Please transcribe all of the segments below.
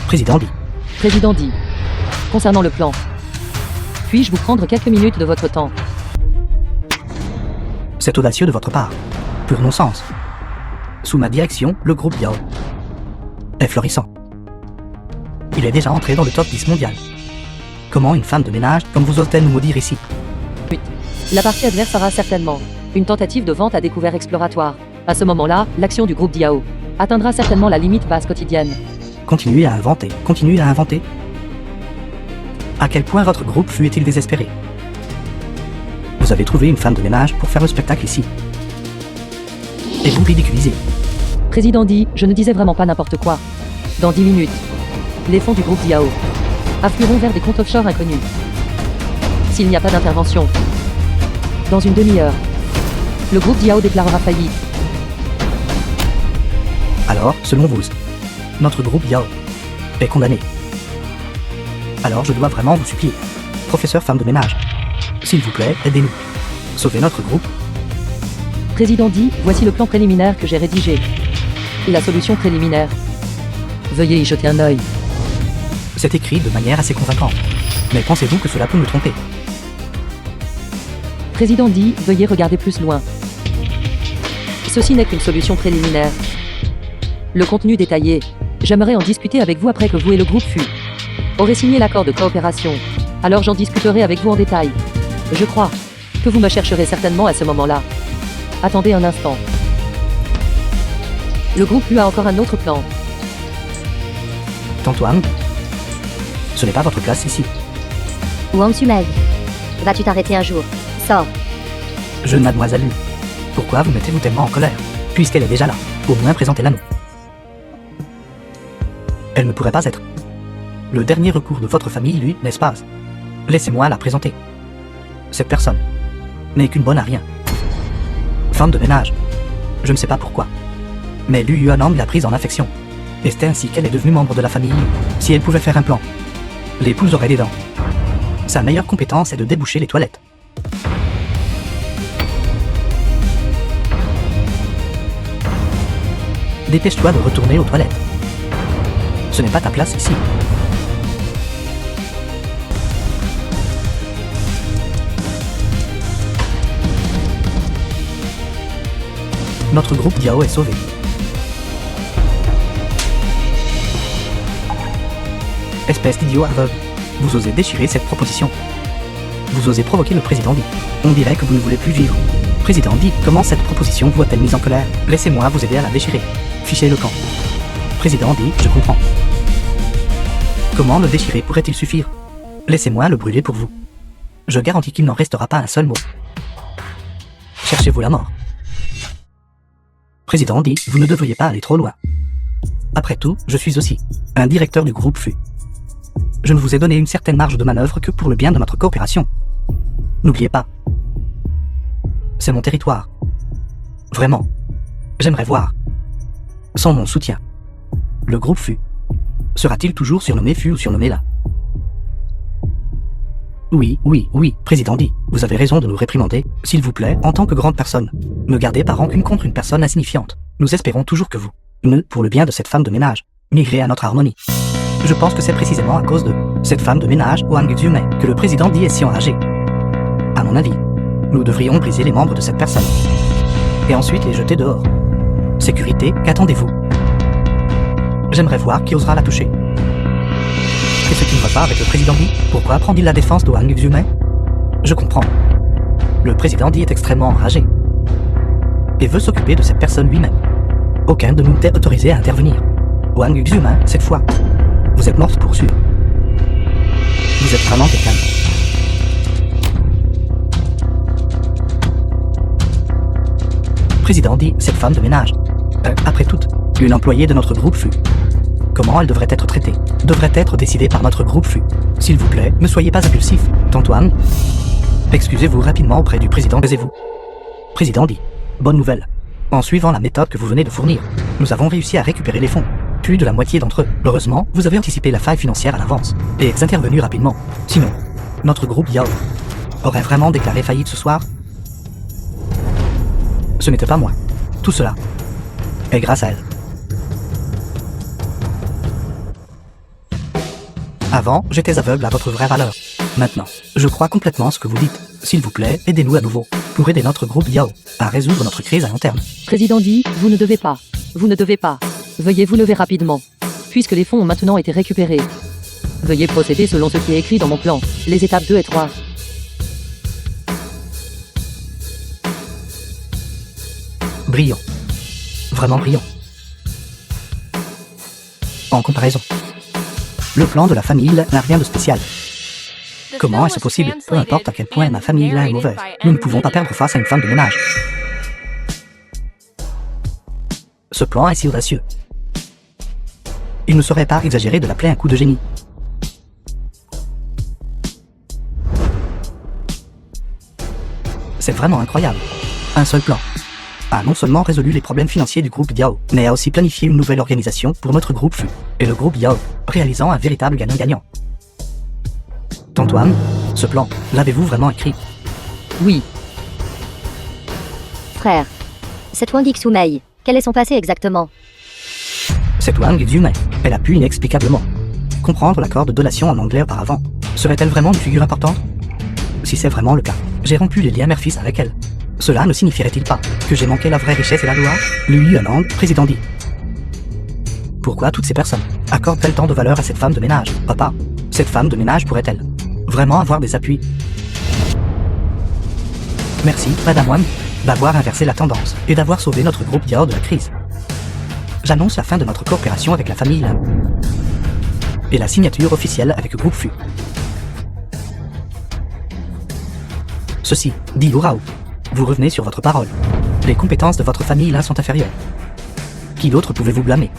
Président dit. Président dit. Concernant le plan. Puis-je vous prendre quelques minutes de votre temps? C'est audacieux de votre part. Pur non-sens. Sous ma direction, le groupe Yao est florissant. Il est déjà entré dans le top 10 mondial. Comment une femme de ménage comme vous ose-t-elle nous maudire ici? La partie adverse aura certainement une tentative de vente à découvert exploratoire. À ce moment-là, l'action du groupe Diao atteindra certainement la limite basse quotidienne. Continuez à inventer, continuez à inventer. À quel point votre groupe est-il désespéré? Vous avez trouvé une femme de ménage pour faire le spectacle ici. Et vous ridiculisez. Président dit, je ne disais vraiment pas n'importe quoi. Dans 10 minutes, les fonds du groupe Diao afflueront vers des comptes offshore inconnus. S'il n'y a pas d'intervention, dans une demi-heure, le groupe Diao déclarera faillite. Alors, selon vous, notre groupe Yao est condamné. Alors je dois vraiment vous supplier, professeur femme de ménage, s'il vous plaît, aidez-nous. Sauvez notre groupe. Président dit, voici le plan préliminaire que j'ai rédigé. La solution préliminaire. Veuillez y jeter un œil. C'est écrit de manière assez convaincante. Mais pensez-vous que cela peut me tromper? Président dit, veuillez regarder plus loin. Ceci n'est qu'une solution préliminaire. Le contenu détaillé, j'aimerais en discuter avec vous après que vous et le groupe aurez signé l'accord de coopération. Alors j'en discuterai avec vous en détail. Je crois que vous me chercherez certainement à ce moment-là. Attendez un instant. Le groupe a encore un autre plan. Tantoine, ce n'est pas votre place ici. Wang Sumei, vas-tu t'arrêter un jour? Sors. Jeune mademoiselle Lu, pourquoi vous mettez-vous tellement en colère? Puisqu'elle est déjà là, au moins présentez-la nous. Elle ne pourrait pas être le dernier recours de votre famille, lui, n'est-ce pas? Laissez-moi la présenter. Cette personne n'est qu'une bonne à rien. Femme de ménage. Je ne sais pas pourquoi. Mais Lu Yuanang l'a prise en affection. Et c'est ainsi qu'elle est devenue membre de la famille. Si elle pouvait faire un plan, l'épouse aurait des dents. Sa meilleure compétence est de déboucher les toilettes. Dépêche-toi de retourner aux toilettes. Ce n'est pas ta place ici. Notre groupe Diao est sauvé. Espèce d'idiot aveugle. Vous osez déchirer cette proposition. Vous osez provoquer le président dit. On dirait que vous ne voulez plus vivre. Président dit, comment cette proposition vous a-t-elle mise en colère? Laissez-moi vous aider à la déchirer. Fichez le camp. Président dit, je comprends. Comment le déchirer pourrait-il suffire? Laissez-moi le brûler pour vous. Je garantis qu'il n'en restera pas un seul mot. Cherchez-vous la mort? Président dit, vous ne devriez pas aller trop loin. Après tout, je suis aussi un directeur du groupe FU. Je ne vous ai donné une certaine marge de manœuvre que pour le bien de notre coopération. N'oubliez pas. C'est mon territoire. Vraiment. J'aimerais voir. Sans mon soutien. Le groupe FU. Sera-t-il toujours surnommé FU ou surnommé là? Oui, président dit. Vous avez raison de nous réprimander. S'il vous plaît, en tant que grande personne, ne gardez pas rancune contre une personne insignifiante. Nous espérons toujours que vous, pour le bien de cette femme de ménage, migrez à notre harmonie. Je pense que c'est précisément à cause de cette femme de ménage, Wang Xumei, que le président dit est si enragé. À mon avis, nous devrions briser les membres de cette personne. Et ensuite les jeter dehors. Sécurité, qu'attendez-vous? J'aimerais voir qui osera la toucher. Qu'est-ce qui ne va pas avec le président Di? Pourquoi prend-il la défense de Wang Xumei? Je comprends. Le président Di est extrêmement enragé. Et veut s'occuper de cette personne lui-même. Aucun de nous n'est autorisé à intervenir. Wang Xumei, cette fois, vous êtes morte pour sûr. Vous êtes vraiment quelqu'un. Président Di, cette femme de ménage. Après tout, une employée de notre groupe FU. Comment elle devrait être traitée devrait être décidée par notre groupe FU. S'il vous plaît, ne soyez pas impulsif. Tantoine, excusez-vous rapidement auprès du président. Taisez-vous. Président Di, bonne nouvelle. En suivant la méthode que vous venez de fournir, nous avons réussi à récupérer les fonds. Plus de la moitié d'entre eux. Heureusement, vous avez anticipé la faille financière à l'avance et êtes intervenu rapidement. Sinon, notre groupe Yao aurait vraiment déclaré faillite ce soir. Ce n'était pas moi. Tout cela est grâce à elle. Avant, j'étais aveugle à votre vraie valeur. Maintenant, je crois complètement ce que vous dites. S'il vous plaît, aidez-nous à nouveau, pour aider notre groupe Yao à résoudre notre crise à long terme. Président dit, vous ne devez pas. Vous ne devez pas. Veuillez vous lever rapidement. Puisque les fonds ont maintenant été récupérés. Veuillez procéder selon ce qui est écrit dans mon plan. Les étapes 2 et 3. Brillant. Vraiment brillant. En comparaison, le plan de la famille n'a rien de spécial. Comment est-ce possible? Peu importe à quel point ma famille est mauvaise, nous ne pouvons pas perdre face à une femme de ménage. Ce plan est si audacieux. Il ne serait pas exagéré de l'appeler un coup de génie. C'est vraiment incroyable. Un seul plan a non seulement résolu les problèmes financiers du groupe Yao, mais a aussi planifié une nouvelle organisation pour notre groupe FU et le groupe Yao, réalisant un véritable gagnant-gagnant. Antoine, ce plan, l'avez-vous vraiment écrit? Oui. Frère. Cette Wang Xumei, quel est son passé exactement? Cette Wang Xumei, elle a pu inexplicablement comprendre l'accord de donation en anglais auparavant. Serait-elle vraiment une figure importante? Si c'est vraiment le cas, j'ai rompu les liens mère-fils avec elle. Cela ne signifierait-il pas que j'ai manqué la vraie richesse et la gloire? Lui Yuanang, président dit. Pourquoi toutes ces personnes accordent-elles tant de valeur à cette femme de ménage? Papa, cette femme de ménage pourrait-elle vraiment avoir des appuis? Merci, Madame Wang, d'avoir inversé la tendance et d'avoir sauvé notre groupe Yao de la crise. J'annonce la fin de notre coopération avec la famille Lin et la signature officielle avec le groupe FU. Ceci, dit Urao. Vous revenez sur votre parole. Les compétences de votre famille Lin sont inférieures. Qui d'autre pouvez-vous blâmer?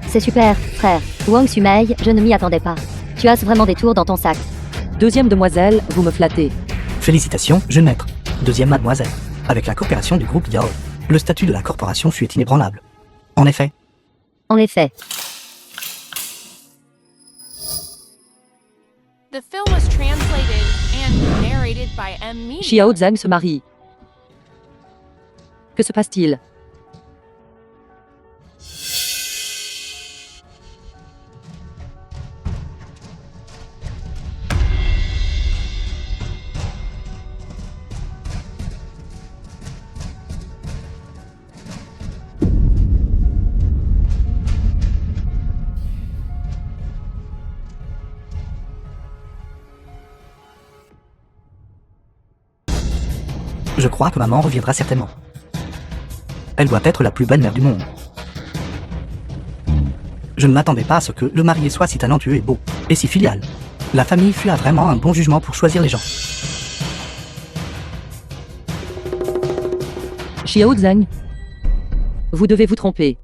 C'est super, frère. Wang Xumei, je ne m'y attendais pas. Tu as vraiment des tours dans ton sac. Deuxième demoiselle, vous me flattez. Félicitations, jeune maître. Deuxième mademoiselle. Avec la coopération du groupe Yao, le statut de la corporation fut inébranlable. En effet. En effet. The film was translated and narrated by M. Media. Xiao Zhang se marie. Que se passe-t-il? Je crois que maman reviendra certainement. Elle doit être la plus belle mère du monde. Je ne m'attendais pas à ce que le marié soit si talentueux et beau, et si filial. La famille FU a vraiment un bon jugement pour choisir les gens. Xiao Zhang. Vous devez vous tromper.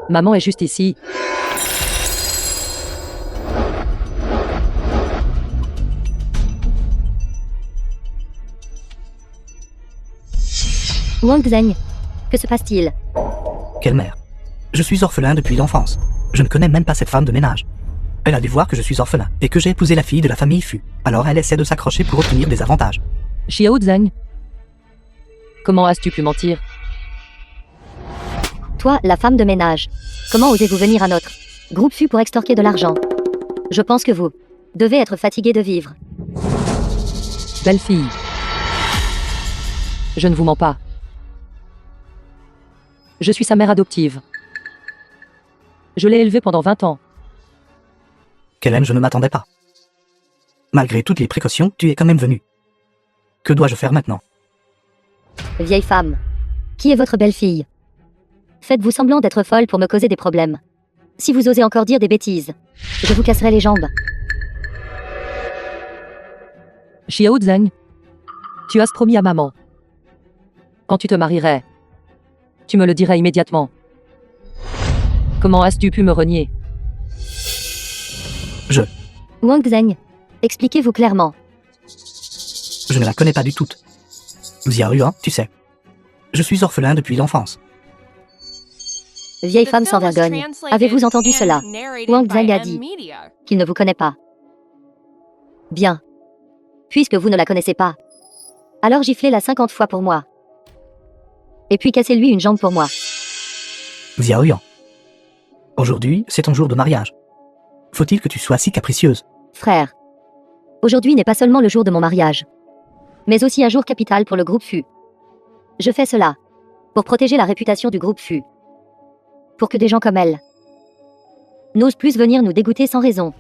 Maman est juste ici. Wang Zheng. Que se passe-t-il? Quelle mère? Je suis orphelin depuis l'enfance. Je ne connais même pas cette femme de ménage. Elle a dû voir que je suis orphelin et que j'ai épousé la fille de la famille FU. Alors elle essaie de s'accrocher pour obtenir des avantages. Xiao Zhang. Comment as-tu pu mentir? Toi, la femme de ménage. Comment osez-vous venir à notre groupe FU pour extorquer de l'argent? Je pense que vous devez être fatigué de vivre. Belle fille. Je ne vous mens pas. Je suis sa mère adoptive. Je l'ai élevée pendant 20 ans. Kellen, je ne m'attendais pas. Malgré toutes les précautions, tu es quand même venu. Que dois-je faire maintenant? Vieille femme. Qui est votre belle-fille? Faites-vous semblant d'être folle pour me causer des problèmes. Si vous osez encore dire des bêtises, je vous casserai les jambes. Xiao Zhang. Tu as promis à maman. Quand tu te marierais, tu me le dirais immédiatement. Comment as-tu pu me renier? Wang Zheng. Expliquez-vous clairement. Je ne la connais pas du tout. Xiao Yuan, tu sais. Je suis orphelin depuis l'enfance. Vieille The femme sans film was vergogne. translated Avez-vous entendu and cela? narrated Wang by Zheng a M. dit Media. qu'il ne vous connaît pas. Bien. Puisque vous ne la connaissez pas, alors giflez-la 50 fois pour moi. Et puis cassez-lui une jambe pour moi. Xiao Yuan. Aujourd'hui, c'est ton jour de mariage. Faut-il que tu sois si capricieuse? Frère. Aujourd'hui n'est pas seulement le jour de mon mariage, mais aussi un jour capital pour le groupe FU. Je fais cela pour protéger la réputation du groupe FU. Pour que des gens comme elle n'osent plus venir nous dégoûter sans raison.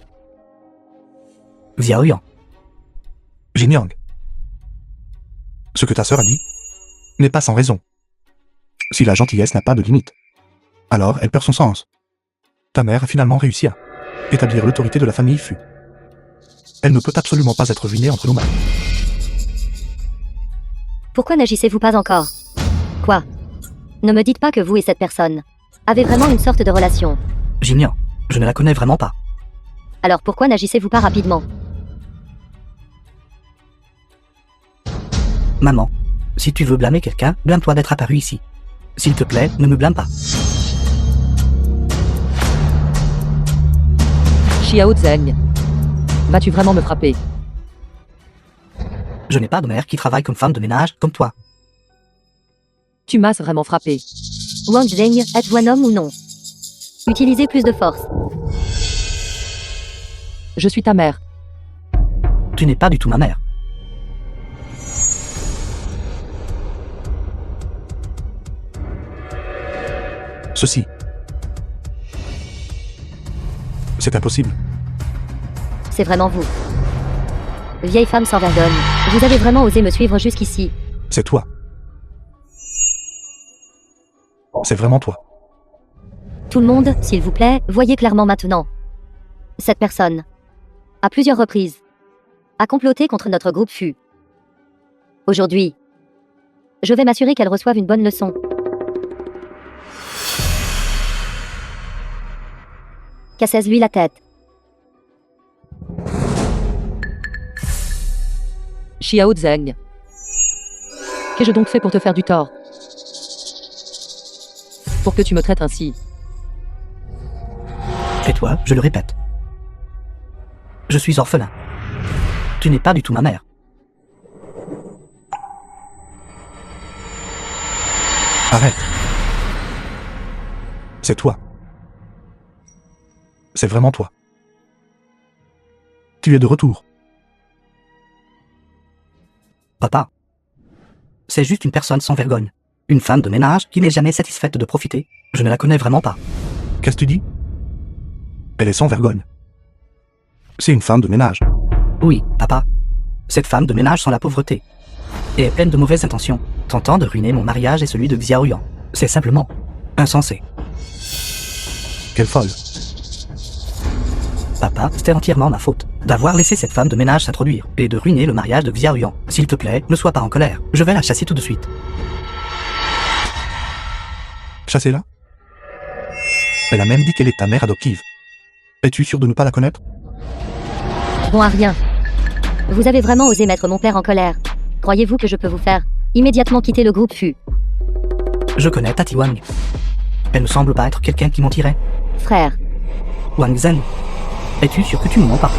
Xiaoyang. Jin Yang. Ce que ta sœur a dit n'est pas sans raison. Si la gentillesse n'a pas de limite, alors elle perd son sens. Ta mère a finalement réussi à établir l'autorité de la famille Fu. Elle ne peut absolument pas être ruinée entre nos mains. Pourquoi n'agissez-vous pas encore? Quoi? Ne me dites pas que vous et cette personne avez vraiment une sorte de relation. J'ignore. Je ne la connais vraiment pas. Alors pourquoi n'agissez-vous pas rapidement? Maman, si tu veux blâmer quelqu'un, blâme-toi d'être apparu ici. S'il te plaît, ne me blâme pas. Xiao Zheng. Vas-tu vraiment me frapper? Je n'ai pas de mère qui travaille comme femme de ménage, comme toi. Tu m'as vraiment frappé. Wang Zheng, êtes-vous un homme ou non? Utilisez plus de force. Je suis ta mère. Tu n'es pas du tout ma mère. Ceci. C'est impossible. C'est vraiment vous. Vieille femme sans vergogne. Vous avez vraiment osé me suivre jusqu'ici. C'est toi. C'est vraiment toi. Tout le monde, s'il vous plaît, voyez clairement maintenant. Cette personne, à plusieurs reprises, a comploté contre notre groupe FU. Aujourd'hui, je vais m'assurer qu'elle reçoive une bonne leçon. Cassez-lui la tête. Xiao Zheng. Qu'ai-je donc fait pour te faire du tort? Pour que tu me traites ainsi? Et toi, je le répète. Je suis orphelin. Tu n'es pas du tout ma mère. Arrête. C'est toi. C'est vraiment toi. Tu es de retour. Papa. C'est juste une personne sans vergogne. Une femme de ménage qui n'est jamais satisfaite de profiter. Je ne la connais vraiment pas. Qu'est-ce que tu dis? Elle est sans vergogne. C'est une femme de ménage. Oui, papa. Cette femme de ménage sent la pauvreté. Et est pleine de mauvaises intentions, tentant de ruiner mon mariage et celui de Xiaoyang. C'est simplement insensé. Quelle folle. Papa, c'était entièrement ma faute d'avoir laissé cette femme de ménage s'introduire et de ruiner le mariage de Xiaoyang. S'il te plaît, ne sois pas en colère. Je vais la chasser tout de suite. Chassez-la? Elle a même dit qu'elle est ta mère adoptive. Es-tu sûr de ne pas la connaître? Bon à rien. Vous avez vraiment osé mettre mon père en colère. Croyez-vous que je peux vous faire immédiatement quitter le groupe FU? Je connais Tati Wang. Elle ne semble pas être quelqu'un qui mentirait. Frère, Wang Zhen, es-tu sûr que tu ne mens pas?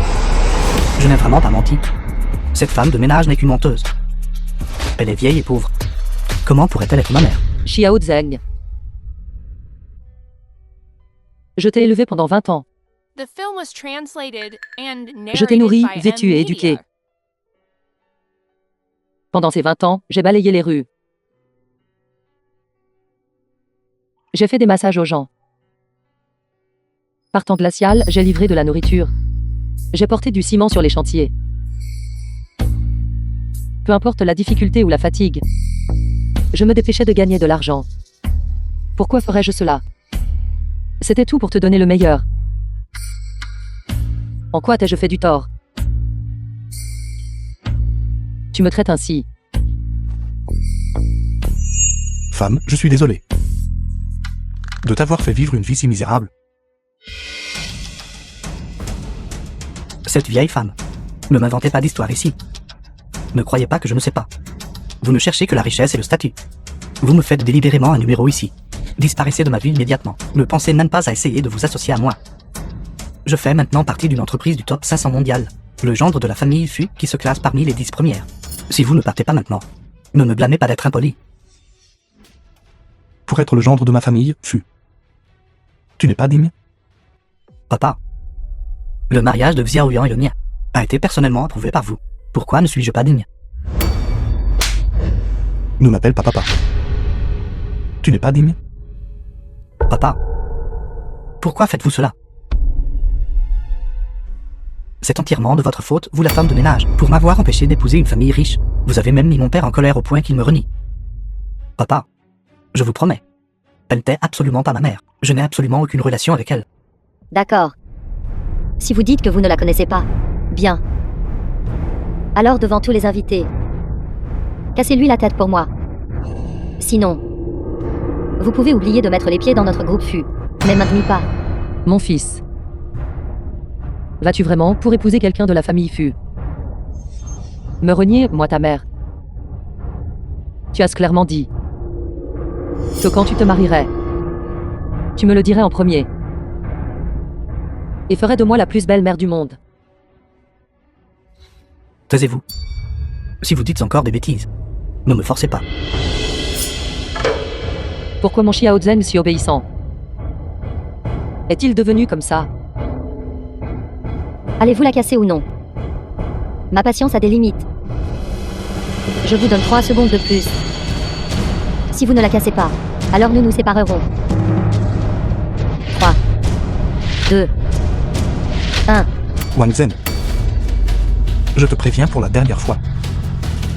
Je n'ai vraiment pas menti. Cette femme de ménage n'est qu'une menteuse. Elle est vieille et pauvre. Comment pourrait-elle être ma mère? Xiao Zheng. Je t'ai élevé pendant 20 ans. The film was translated and Je t'ai narrated nourri, by vêtu et N-Media. éduqué. Pendant ces 20 ans, j'ai balayé les rues. J'ai fait des massages aux gens. Par temps glacial, j'ai livré de la nourriture. J'ai porté du ciment sur les chantiers. Peu importe la difficulté ou la fatigue, je me dépêchais de gagner de l'argent. Pourquoi ferais-je cela? C'était tout pour te donner le meilleur. En quoi t'ai-je fait du tort? Tu me traites ainsi. Femme, je suis désolé de t'avoir fait vivre une vie si misérable. Cette vieille femme. Ne m'inventez pas d'histoire ici. Ne croyez pas que je ne sais pas. Vous ne cherchez que la richesse et le statut. Vous me faites délibérément un numéro ici. Disparaissez de ma vie immédiatement. Ne pensez même pas à essayer de vous associer à moi. Je fais maintenant partie d'une entreprise du top 500 mondial. Le gendre de la famille FU qui se classe parmi les 10 premières. Si vous ne partez pas maintenant, ne me blâmez pas d'être impoli. Pour être le gendre de ma famille, Fu. Tu n'es pas digne? Papa. Le mariage de Xiaoyang et le mien a été personnellement approuvé par vous. Pourquoi ne suis-je pas digne? Ne m'appelle pas papa. Tu n'es pas digne? Papa, pourquoi faites-vous cela? C'est entièrement de votre faute, vous la femme de ménage, pour m'avoir empêché d'épouser une famille riche. Vous avez même mis mon père en colère au point qu'il me renie. Papa, je vous promets, elle n'était absolument pas ma mère. Je n'ai absolument aucune relation avec elle. D'accord. Si vous dites que vous ne la connaissez pas, bien. Alors devant tous les invités, cassez-lui la tête pour moi. Sinon, vous pouvez oublier de mettre les pieds dans notre groupe FU. Mais maintenant pas. Mon fils. Vas-tu vraiment pour épouser quelqu'un de la famille Fu? Me renier, moi ta mère. Tu as clairement dit que quand tu te marierais, tu me le dirais en premier. Et ferais de moi la plus belle mère du monde. Taisez-vous. Si vous dites encore des bêtises, ne me forcez pas. Pourquoi mon Xiao Zhen si obéissant? Est-il devenu comme ça? Allez-vous la casser ou non? Ma patience a des limites. Je vous donne 3 secondes de plus. Si vous ne la cassez pas, alors nous nous séparerons. 3, 2, 1. Wang Zhen, je te préviens pour la dernière fois.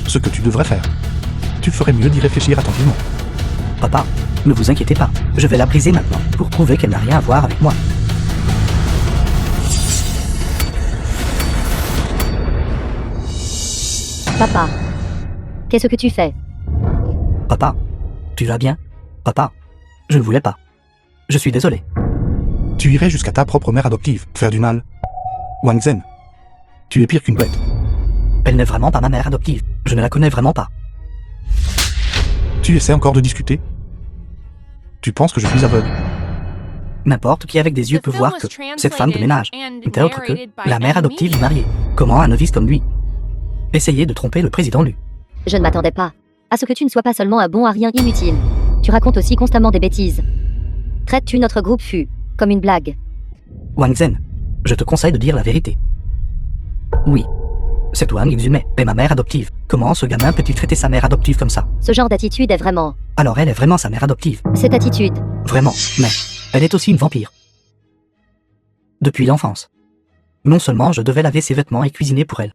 Ce que tu devrais faire, tu ferais mieux d'y réfléchir attentivement. Papa, ne vous inquiétez pas, je vais la briser maintenant, pour prouver qu'elle n'a rien à voir avec moi. Papa, qu'est-ce que tu fais? Papa, tu vas bien? Papa, je ne voulais pas. Je suis désolé. Tu irais jusqu'à ta propre mère adoptive, faire du mal. Wang Zhen, tu es pire qu'une bête. Elle n'est vraiment pas ma mère adoptive. Je ne la connais vraiment pas. Tu essaies encore de discuter? Tu penses que je suis aveugle? N'importe qui avec des yeux The peut film voir was que cette femme de translated ménage and n'était autre que narrated by la mère Anne adoptive Lee. du marié. Comment un novice comme lui essayait de tromper le président Lu? Je ne m'attendais pas à ce que tu ne sois pas seulement un bon à rien inutile. Tu racontes aussi constamment des bêtises. Traites-tu notre groupe FU comme une blague? Wang Zhen, je te conseille de dire la vérité. Oui, c'est Wang Xumei et ma mère adoptive. Comment ce gamin peut-il traiter sa mère adoptive comme ça? Ce genre d'attitude est vraiment... Alors elle est vraiment sa mère adoptive. Cette attitude. Vraiment, mais elle est aussi une vampire. Depuis l'enfance. Non seulement je devais laver ses vêtements et cuisiner pour elle,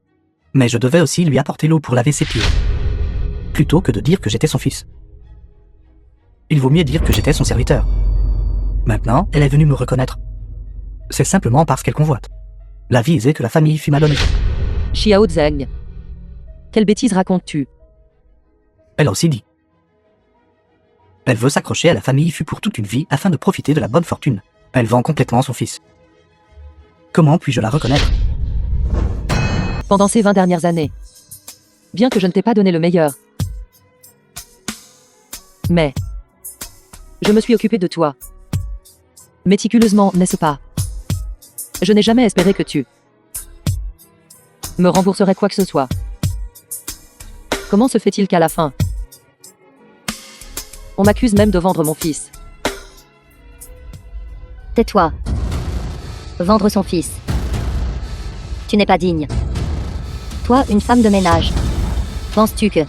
mais je devais aussi lui apporter l'eau pour laver ses pieds. Plutôt que de dire que j'étais son fils. Il vaut mieux dire que j'étais son serviteur. Maintenant, elle est venue me reconnaître. C'est simplement parce qu'elle convoite la vie aisée que la famille fut m'a donnée. Xiao Zheng. Quelle bêtise racontes-tu? Elle a aussi dit. Elle veut s'accrocher à la famille fut pour toute une vie afin de profiter de la bonne fortune. Elle vend complètement son fils. Comment puis-je la reconnaître? Pendant ces 20 dernières années. Bien que je ne t'ai pas donné le meilleur. Mais je me suis occupé de toi. Méticuleusement, n'est-ce pas? Je n'ai jamais espéré que tu me rembourserais quoi que ce soit. Comment se fait-il qu'à la fin, on m'accuse même de vendre mon fils? Tais-toi. Vendre son fils. Tu n'es pas digne. Toi, une femme de ménage. Penses-tu que...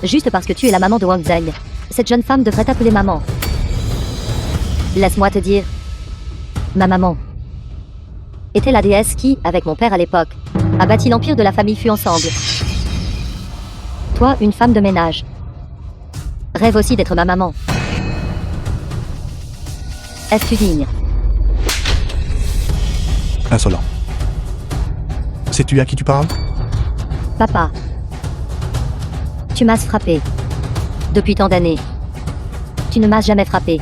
Juste parce que tu es la maman de Wang Zhen, cette jeune femme devrait t'appeler maman. Laisse-moi te dire. Ma maman était la déesse qui, avec mon père à l'époque, a bâti l'empire de la famille Fu ensemble. Toi, une femme de ménage, rêve aussi d'être ma maman. Es-tu digne? Insolent. Sais-tu à qui tu parles? Papa, tu m'as frappé. Depuis tant d'années, tu ne m'as jamais frappé.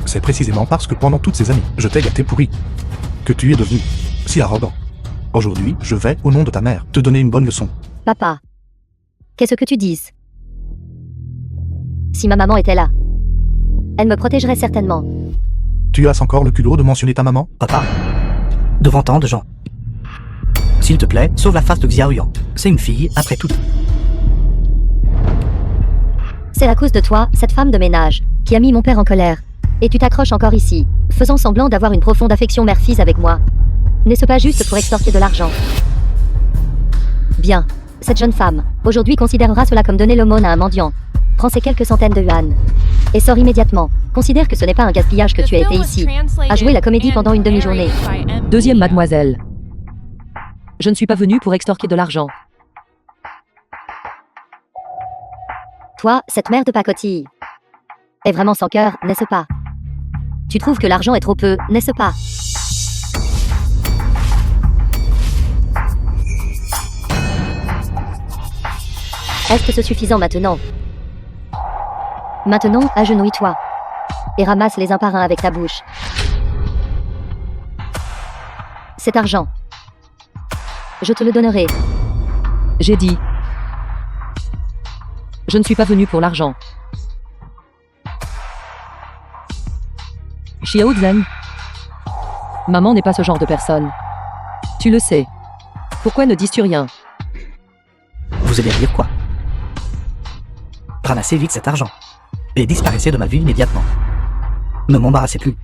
C'est précisément parce que pendant toutes ces années, je t'ai gâté pourri, que tu es devenu si arrogant. Aujourd'hui, je vais, au nom de ta mère, te donner une bonne leçon. Papa, qu'est-ce que tu dises? Si ma maman était là, elle me protégerait certainement. Tu as encore le culot de mentionner ta maman? Papa, devant tant de gens. S'il te plaît, sauve la face de Xiaoyang. C'est une fille, après tout. C'est à cause de toi, cette femme de ménage, qui a mis mon père en colère. Et tu t'accroches encore ici, faisant semblant d'avoir une profonde affection mère-fils avec moi. N'est-ce pas juste pour extorquer de l'argent? Bien. Cette jeune femme, aujourd'hui considérera cela comme donner l'aumône à un mendiant. Prends ces quelques centaines de yuan. Et sors immédiatement. Considère que ce n'est pas un gaspillage que The tu as film été was ici. translated À jouer la comédie and pendant une demi-journée. narrated by M. Deuxième Media. mademoiselle. Je ne suis pas venue pour extorquer de l'argent. Toi, cette mère de pacotille, est vraiment sans cœur, n'est-ce pas? Tu trouves que l'argent est trop peu, n'est-ce pas? Est-ce suffisant maintenant? Maintenant, agenouille-toi. Et ramasse les uns par un avec ta bouche. Cet argent. Je te le donnerai. J'ai dit. Je ne suis pas venue pour l'argent. Xiao Zheng. Maman n'est pas ce genre de personne. Tu le sais. Pourquoi ne dis-tu rien? Vous allez dire quoi? Ramassez vite cet argent. Et disparaissez de ma vue immédiatement. Ne m'embarrassez plus.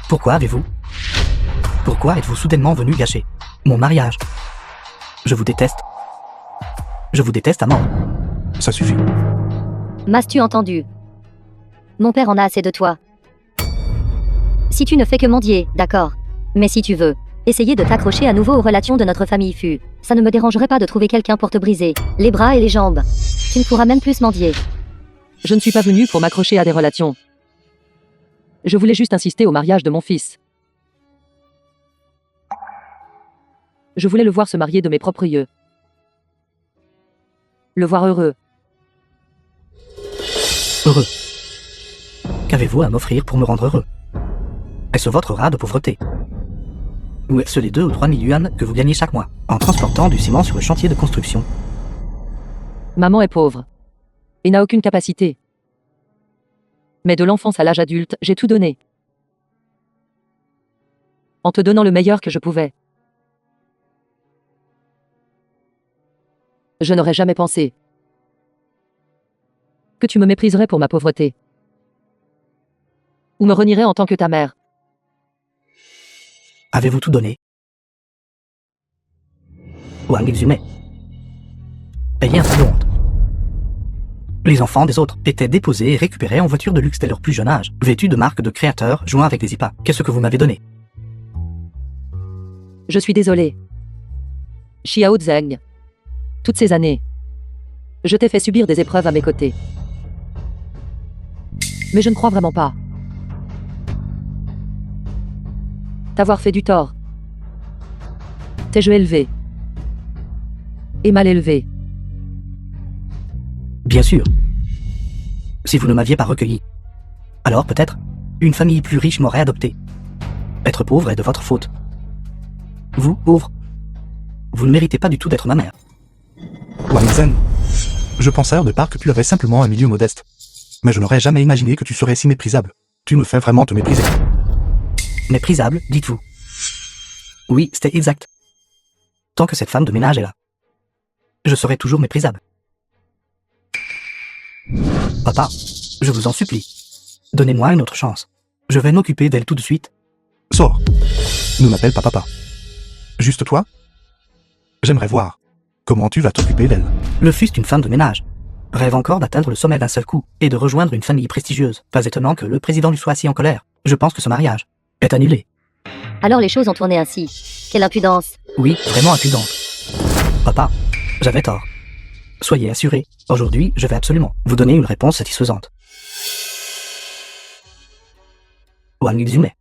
Pourquoi êtes-vous soudainement venu gâcher mon mariage? Je vous déteste. Je vous déteste à mort. Ça suffit. M'as-tu entendu? Mon père en a assez de toi. Si tu ne fais que mendier, d'accord. Mais si tu veux, essayer de t'accrocher à nouveau aux relations de notre famille fut, ça ne me dérangerait pas de trouver quelqu'un pour te briser les bras et les jambes. Tu ne pourras même plus mendier. Je ne suis pas venue pour m'accrocher à des relations. Je voulais juste insister au mariage de mon fils. Je voulais le voir se marier de mes propres yeux. Le voir heureux. Heureux. Qu'avez-vous à m'offrir pour me rendre heureux? Est-ce votre rat de pauvreté? Ou est-ce les 2 ou 3 000 yuan que vous gagnez chaque mois, en transportant du ciment sur le chantier de construction? Maman est pauvre. Et n'a aucune capacité. Mais de l'enfance à l'âge adulte, j'ai tout donné. En te donnant le meilleur que je pouvais. Je n'aurais jamais pensé que tu me mépriserais pour ma pauvreté. Ou me renierais en tant que ta mère. Avez-vous tout donné? Wang exhumait. Ayez un peu de honte. Les enfants des autres étaient déposés et récupérés en voiture de luxe dès leur plus jeune âge, vêtus de marques de créateurs, jouant avec des IPA. Qu'est-ce que vous m'avez donné? Je suis désolé. Xiao Zheng. Toutes ces années, je t'ai fait subir des épreuves à mes côtés. Mais je ne crois vraiment pas t'avoir fait du tort. T'ai-je élevé et mal élevé? Bien sûr. Si vous ne m'aviez pas recueilli. Alors peut-être, une famille plus riche m'aurait adopté. Être pauvre est de votre faute. Vous, pauvre, vous ne méritez pas du tout d'être ma mère. Wang Zhen, je pensais au départ que tu avais simplement un milieu modeste. Mais je n'aurais jamais imaginé que tu serais si méprisable. Tu me fais vraiment te mépriser. Méprisable, dites-vous. Oui, c'était exact. Tant que cette femme de ménage est là, je serai toujours méprisable. Papa, je vous en supplie. Donnez-moi une autre chance. Je vais m'occuper d'elle tout de suite. Sors. Ne m'appelle pas papa. Juste toi? J'aimerais voir comment tu vas t'occuper d'elle. Le fils d'une femme de ménage rêve encore d'atteindre le sommet d'un seul coup et de rejoindre une famille prestigieuse. Pas étonnant que le président lui soit si en colère. Je pense que ce mariage est annulé. Alors les choses ont tourné ainsi. Quelle impudence. Oui, vraiment impudente. Papa, j'avais tort. Soyez assuré, aujourd'hui, je vais absolument vous donner une réponse satisfaisante. Wang Xumei,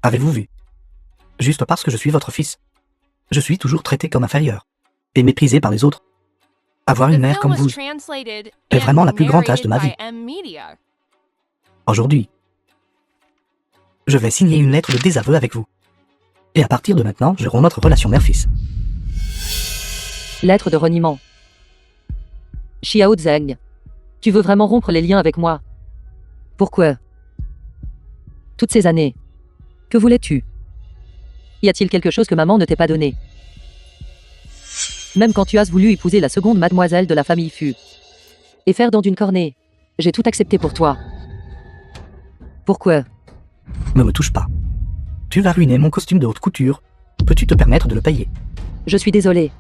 avez-vous vu? Juste parce que je suis votre fils, je suis toujours traité comme inférieur et méprisé par les autres. Avoir une The mère film comme was vous translated est vraiment la and plus grande tâche de ma vie. narrated by M. Media. Aujourd'hui, je vais signer une lettre de désaveu avec vous. Et à partir de maintenant, gérons notre relation mère-fils. Lettre de reniement. Xiao Zheng. Tu veux vraiment rompre les liens avec moi? Pourquoi? Toutes ces années. Que voulais-tu? Y a-t-il quelque chose que maman ne t'ait pas donné? Même quand tu as voulu épouser la seconde mademoiselle de la famille Fu et faire dans d'une cornée, j'ai tout accepté pour toi. Pourquoi? Ne me touche pas. Tu vas ruiner mon costume de haute couture. Peux-tu te permettre de le payer? Je suis désolé.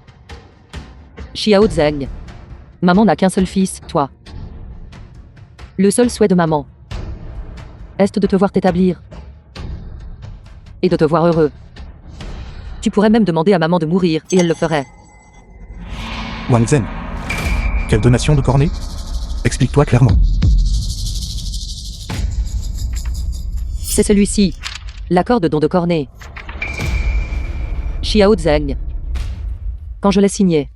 Xiao Zheng. Maman n'a qu'un seul fils, toi. Le seul souhait de maman est de te voir t'établir. Et de te voir heureux. Tu pourrais même demander à maman de mourir, et elle le ferait. Wang Zhen. Quelle donation de cornet? Explique-toi clairement. C'est celui-ci. L'accord de don de cornet. Xiao Zheng. Quand je l'ai signé,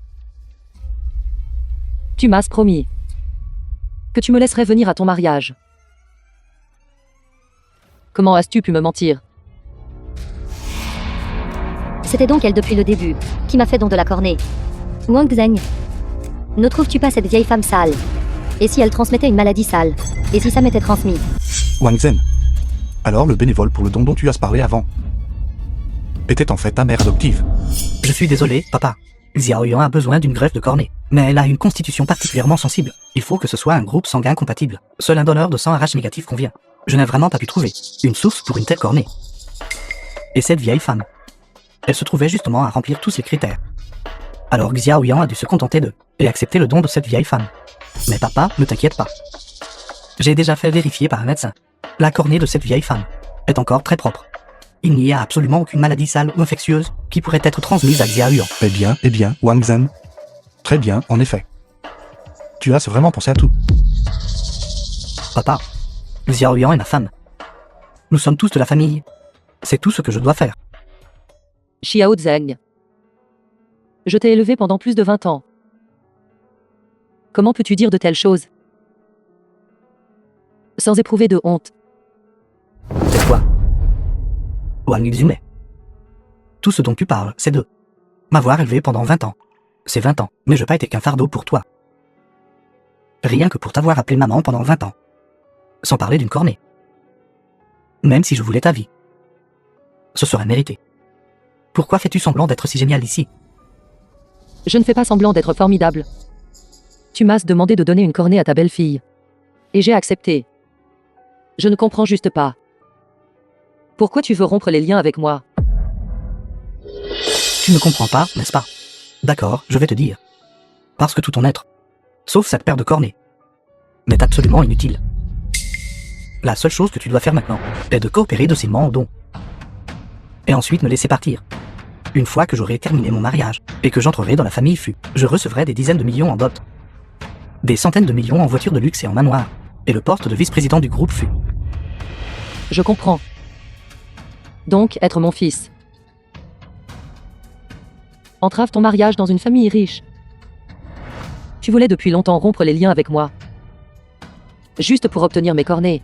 tu m'as promis que tu me laisserais venir à ton mariage. Comment as-tu pu me mentir? C'était donc elle depuis le début, qui m'a fait don de la cornée. Wang Zheng. Ne trouves-tu pas cette vieille femme sale? Et si elle transmettait une maladie sale? Et si ça m'était transmis? Wang Zhen. Alors le bénévole pour le don dont tu as parlé avant était en fait ta mère adoptive. Je suis désolé, papa. Xiao Yuan a besoin d'une greffe de cornée. Mais elle a une constitution particulièrement sensible. Il faut que ce soit un groupe sanguin compatible. Seul un donneur de sang RH négatif convient. Je n'ai vraiment pas pu trouver une source pour une telle cornée. Et cette vieille femme, elle se trouvait justement à remplir tous ces critères. Alors Xiao Yuan a dû se contenter et accepter le don de cette vieille femme. Mais papa, ne t'inquiète pas. J'ai déjà fait vérifier par un médecin. La cornée de cette vieille femme est encore très propre. Il n'y a absolument aucune maladie sale ou infectieuse qui pourrait être transmise à Xiao Yuan. Eh bien, Wang Zhen. Très bien, en effet. Tu as vraiment pensé à tout. Papa, Xiao Yuan est ma femme. Nous sommes tous de la famille. C'est tout ce que je dois faire. Xiao Zheng. Je t'ai élevé pendant plus de 20 ans. Comment peux-tu dire de telles choses sans éprouver de honte? C'est toi, Wang Yuan. Tout ce dont tu parles, c'est de m'avoir élevé pendant 20 ans. C'est 20 ans, mais je n'ai pas été qu'un fardeau pour toi. Rien que pour t'avoir appelé maman pendant 20 ans. Sans parler d'une cornée. Même si je voulais ta vie. Ce serait mérité. Pourquoi fais-tu semblant d'être si génial ici? Je ne fais pas semblant d'être formidable. Tu m'as demandé de donner une cornée à ta belle-fille. Et j'ai accepté. Je ne comprends juste pas. Pourquoi tu veux rompre les liens avec moi? Tu ne comprends pas, n'est-ce pas? D'accord, je vais te dire. Parce que tout ton être, sauf cette paire de cornets, n'est absolument inutile. La seule chose que tu dois faire maintenant est de coopérer docilement au don. Et ensuite me laisser partir. Une fois que j'aurai terminé mon mariage et que j'entrerai dans la famille Fu, je recevrai des dizaines de millions en dot. Des centaines de millions en voitures de luxe et en manoirs. Et le poste de vice-président du groupe Fu. Je comprends. Donc, être mon fils. Entrave ton mariage dans une famille riche. Tu voulais depuis longtemps rompre les liens avec moi. Juste pour obtenir mes cornets.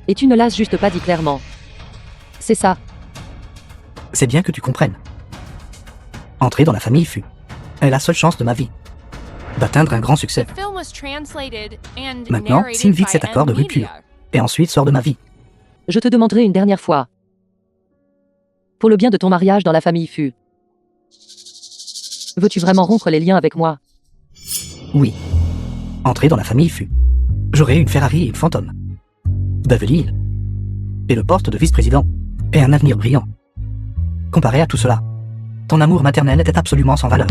Et tu ne l'as juste pas dit clairement. C'est ça. C'est bien que tu comprennes. Entrer dans la famille Fu est la seule chance de ma vie d'atteindre un grand succès. The film was translated and Maintenant, narrated signe vite by cet accord de N rupture. Media. Et ensuite sors de ma vie. Je te demanderai une dernière fois. Pour le bien de ton mariage dans la famille Fu. Veux-tu vraiment rompre les liens avec moi? Oui. Entrer dans la famille Fu. J'aurai une Ferrari et une Phantom. Beverly Hills. Et le poste de vice-président. Et un avenir brillant. Comparé à tout cela, ton amour maternel était absolument sans valeur.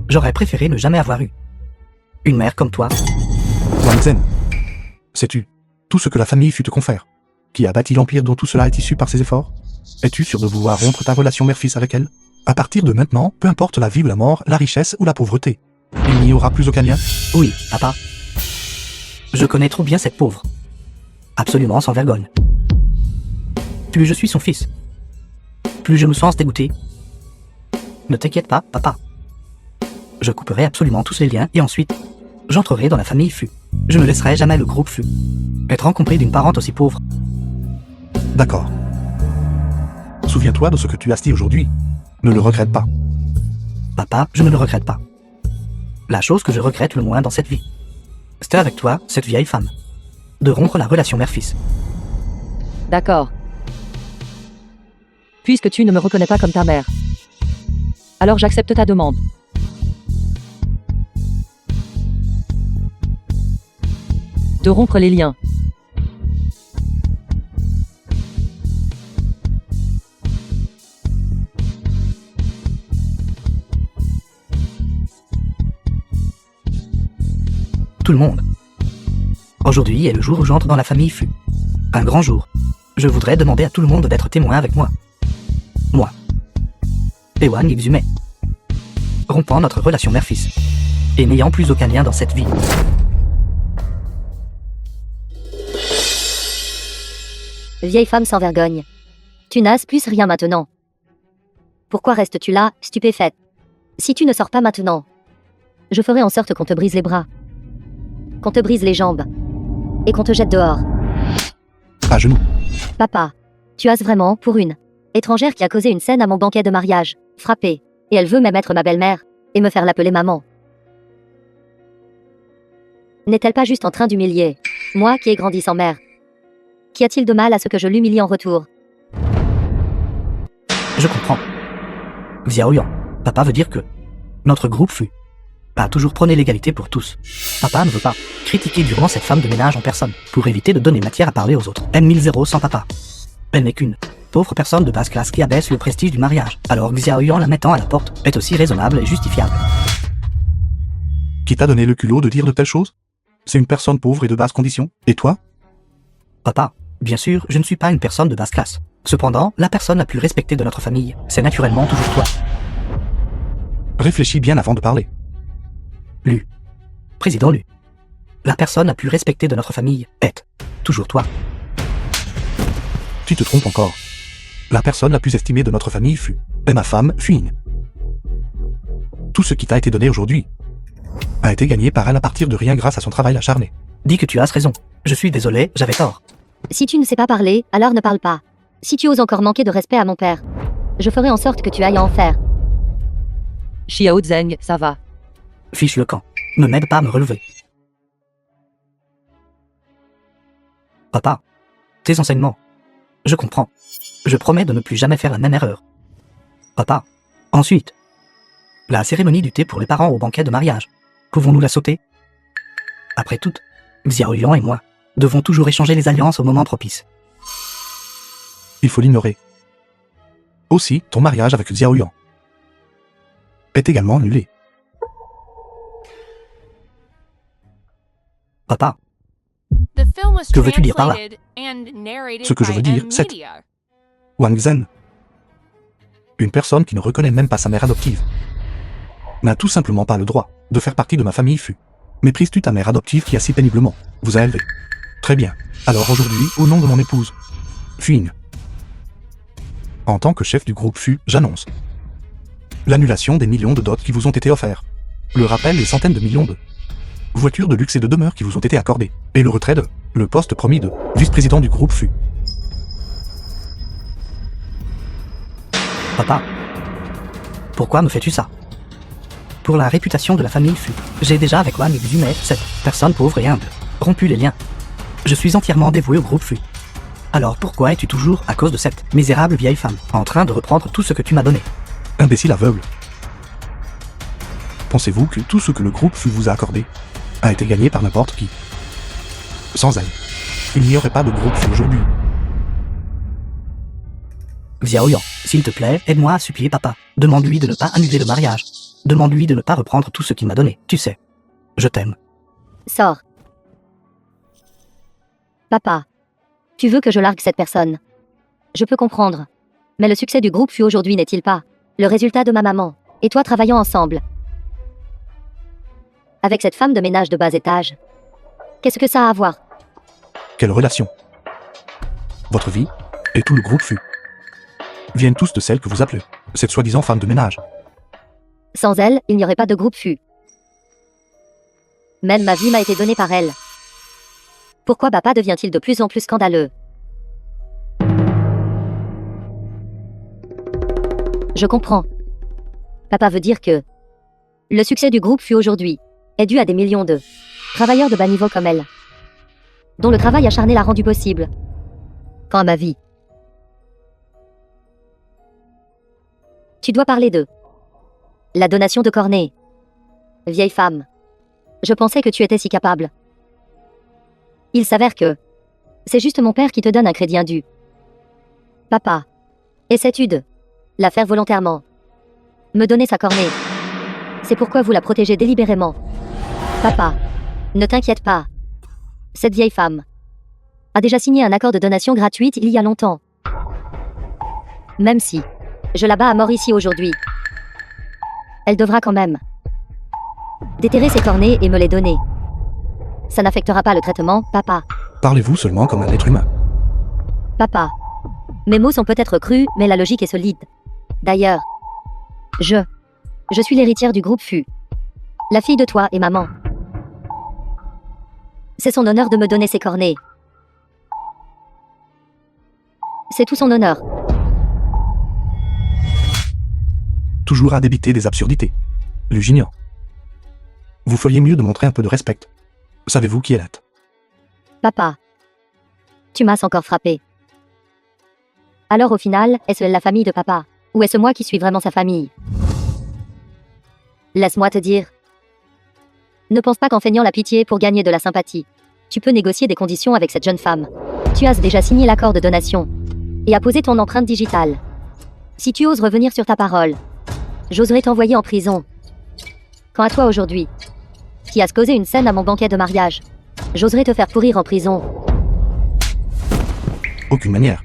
J'aurais préféré ne jamais avoir eu une mère comme toi. Wang Zhen. Sais-tu tout ce que la famille Fu te confère? Qui a bâti l'empire dont tout cela est issu par ses efforts? Es-tu sûr de vouloir rompre ta relation mère-fils avec elle? À partir de maintenant, peu importe la vie ou la mort, la richesse ou la pauvreté, il n'y aura plus aucun lien? Oui, papa. Je connais trop bien cette pauvre. Absolument sans vergogne. Plus je suis son fils, plus je me sens dégoûté. Ne t'inquiète pas, papa. Je couperai absolument tous les liens et ensuite, j'entrerai dans la famille Fu. Je ne laisserai jamais le groupe Fu être encombré d'une parente aussi pauvre. D'accord. Souviens-toi de ce que tu as dit aujourd'hui. Ne le regrette pas. Papa, je ne le regrette pas. La chose que je regrette le moins dans cette vie, c'était avec toi, cette vieille femme, de rompre la relation mère-fils. D'accord. Puisque tu ne me reconnais pas comme ta mère. Alors j'accepte ta demande. De rompre les liens. Tout le monde. Aujourd'hui est le jour où j'entre dans la famille Fu. Un grand jour. Je voudrais demander à tout le monde d'être témoin avec moi. Moi. Ewan Exumé. Rompant notre relation mère-fils. Et n'ayant plus aucun lien dans cette vie. Vieille femme sans vergogne. Tu n'as plus rien maintenant. Pourquoi restes-tu là, stupéfaite? Si tu ne sors pas maintenant, je ferai en sorte qu'on te brise les bras, qu'on te brise les jambes, et qu'on te jette dehors. À genoux. Papa, tu as vraiment pour une étrangère qui a causé une scène à mon banquet de mariage, frappée, et elle veut même être ma belle-mère, et me faire l'appeler maman. N'est-elle pas juste en train d'humilier moi qui ai grandi sans mère? Qu'y a-t-il de mal à ce que je l'humilie en retour? Je comprends. Xiaoyan, papa veut dire que notre groupe Fu a toujours prôné l'égalité pour tous. Papa ne veut pas critiquer durement cette femme de ménage en personne, pour éviter de donner matière à parler aux autres. M1000 sans papa. Elle n'est qu'une pauvre personne de basse classe qui abaisse le prestige du mariage. Alors Xiaoyan la mettant à la porte est aussi raisonnable et justifiable. Qui t'a donné le culot de dire de telles choses? C'est une personne pauvre et de basse condition. Et toi? Papa, bien sûr, je ne suis pas une personne de basse classe. Cependant, la personne la plus respectée de notre famille, c'est naturellement toujours toi. Réfléchis bien avant de parler. Lu. Président Lu. La personne la plus respectée de notre famille est toujours toi. Tu te trompes encore. La personne la plus estimée de notre famille est ma femme, Fuing. Tout ce qui t'a été donné aujourd'hui a été gagné par elle à partir de rien grâce à son travail acharné. Dis que tu as raison. Je suis désolé, j'avais tort. Si tu ne sais pas parler, alors ne parle pas. Si tu oses encore manquer de respect à mon père, je ferai en sorte que tu ailles en enfer. Xiao Zheng, ça va. Fiche le camp. Ne m'aide pas à me relever. Papa, tes enseignements. Je comprends. Je promets de ne plus jamais faire la même erreur. Papa. Ensuite, la cérémonie du thé pour les parents au banquet de mariage. Pouvons-nous la sauter? Après tout, Xiaoyan et moi devons toujours échanger les alliances au moment propice. Il faut l'ignorer. Aussi, ton mariage avec Xiaoyan est également annulé. Papa, The film was Que veux-tu dire par là? translated and narrated Ce que je by veux dire, M c'est- Media. Wang Zhen, une personne qui ne reconnaît même pas sa mère adoptive, n'a tout simplement pas le droit de faire partie de ma famille Fu. Méprises-tu ta mère adoptive qui a si péniblement vous a élevé? Très bien. Alors aujourd'hui, au nom de mon épouse, Fuing, en tant que chef du groupe Fu, j'annonce l'annulation des millions de dots qui vous ont été offerts, le rappel des centaines de millions de voitures de luxe et de demeures qui vous ont été accordées, et le retrait de le poste promis de vice-président du groupe Fu. papa. Pourquoi me fais-tu ça? Pour la réputation de la famille Fu, j'ai déjà avec Wang Exumé, cette personne pauvre et humble, rompu les liens. Je suis entièrement dévoué au groupe Fu. Alors pourquoi es-tu toujours, à cause de cette misérable vieille femme, en train de reprendre tout ce que tu m'as donné? Imbécile aveugle. Pensez-vous que tout ce que le groupe Fu vous a accordé a été gagné par n'importe qui? Sans elle, il n'y aurait pas de groupe Fu aujourd'hui. Xiaoyan, s'il te plaît, aide-moi à supplier papa. Demande-lui de ne pas annuler le mariage. Demande-lui de ne pas reprendre tout ce qu'il m'a donné. Tu sais, je t'aime. Sors. Papa, tu veux que je largue cette personne? Je peux comprendre. Mais le succès du groupe Fu aujourd'hui n'est-il pas le résultat de ma maman et toi travaillant ensemble avec cette femme de ménage de bas étage? Qu'est-ce que ça a à voir? Quelle relation? Votre vie et tout le groupe Fu viennent tous de celle que vous appelez cette soi-disant femme de ménage. Sans elle, il n'y aurait pas de groupe Fu. Même ma vie m'a été donnée par elle. Pourquoi papa devient-il de plus en plus scandaleux? Je comprends. Papa veut dire que le succès du groupe Fu aujourd'hui est dû à des millions de travailleurs de bas niveau comme elle, dont le travail acharné l'a rendu possible. Quant à ma vie, tu dois parler de la donation de cornée. Vieille femme, je pensais que tu étais si capable. Il s'avère que c'est juste mon père qui te donne un crédit indu. Papa, essaies-tu de la faire volontairement? Me donner sa cornée. C'est pourquoi vous la protégez délibérément. Papa, ne t'inquiète pas. Cette vieille femme a déjà signé un accord de donation gratuite il y a longtemps. Même si je la bats à mort ici aujourd'hui, elle devra quand même déterrer ses cornées et me les donner. Ça n'affectera pas le traitement, papa. Parlez-vous seulement comme un être humain. Papa, mes mots sont peut-être crus, mais la logique est solide. D'ailleurs, je suis l'héritière du groupe FU. La fille de toi et maman. C'est son honneur de me donner ses cornées. C'est tout son honneur. Toujours à débiter des absurdités. Luginian. Vous feriez mieux de montrer un peu de respect. Savez-vous qui elle est? Papa, tu m'as encore frappé. Alors au final, est-ce la famille de papa? Ou est-ce moi qui suis vraiment sa famille? Laisse-moi te dire. Ne pense pas qu'en feignant la pitié pour gagner de la sympathie, tu peux négocier des conditions avec cette jeune femme. Tu as déjà signé l'accord de donation et apposé ton empreinte digitale. Si tu oses revenir sur ta parole, j'oserais t'envoyer en prison. Quant à toi aujourd'hui, qui as causé une scène à mon banquet de mariage, j'oserais te faire pourrir en prison. Aucune manière.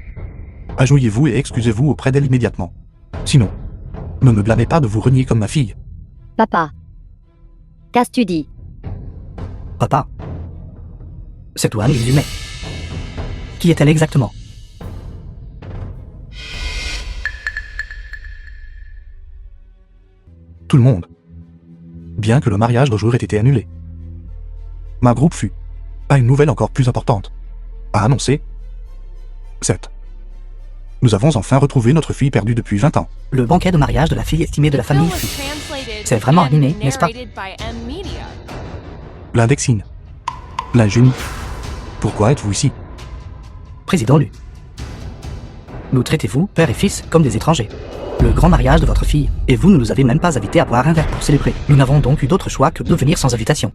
Agenouillez-vous et excusez-vous auprès d'elle immédiatement. Sinon, ne me blâmez pas de vous renier comme ma fille. Papa, qu'as-tu dit? Papa. C'est toi, Izumé. Qui est-elle exactement? Tout le monde. Bien que le mariage d'Ojour ait été annulé. Ma groupe FU a une nouvelle encore plus importante à annoncer. 7. Nous avons enfin retrouvé notre fille perdue depuis 20 ans. Le banquet de mariage de la fille estimée de la The film famille was FU. translated C'est vraiment and animé, n'est-ce pas? narrated by M Media. L'indexine. L'ingénie. Pourquoi êtes-vous ici? Président Lu. Nous traitez-vous, père et fils, comme des étrangers. Le grand mariage de votre fille, et vous ne nous avez même pas invités à boire un verre pour célébrer. Nous n'avons donc eu d'autre choix que de venir sans invitation.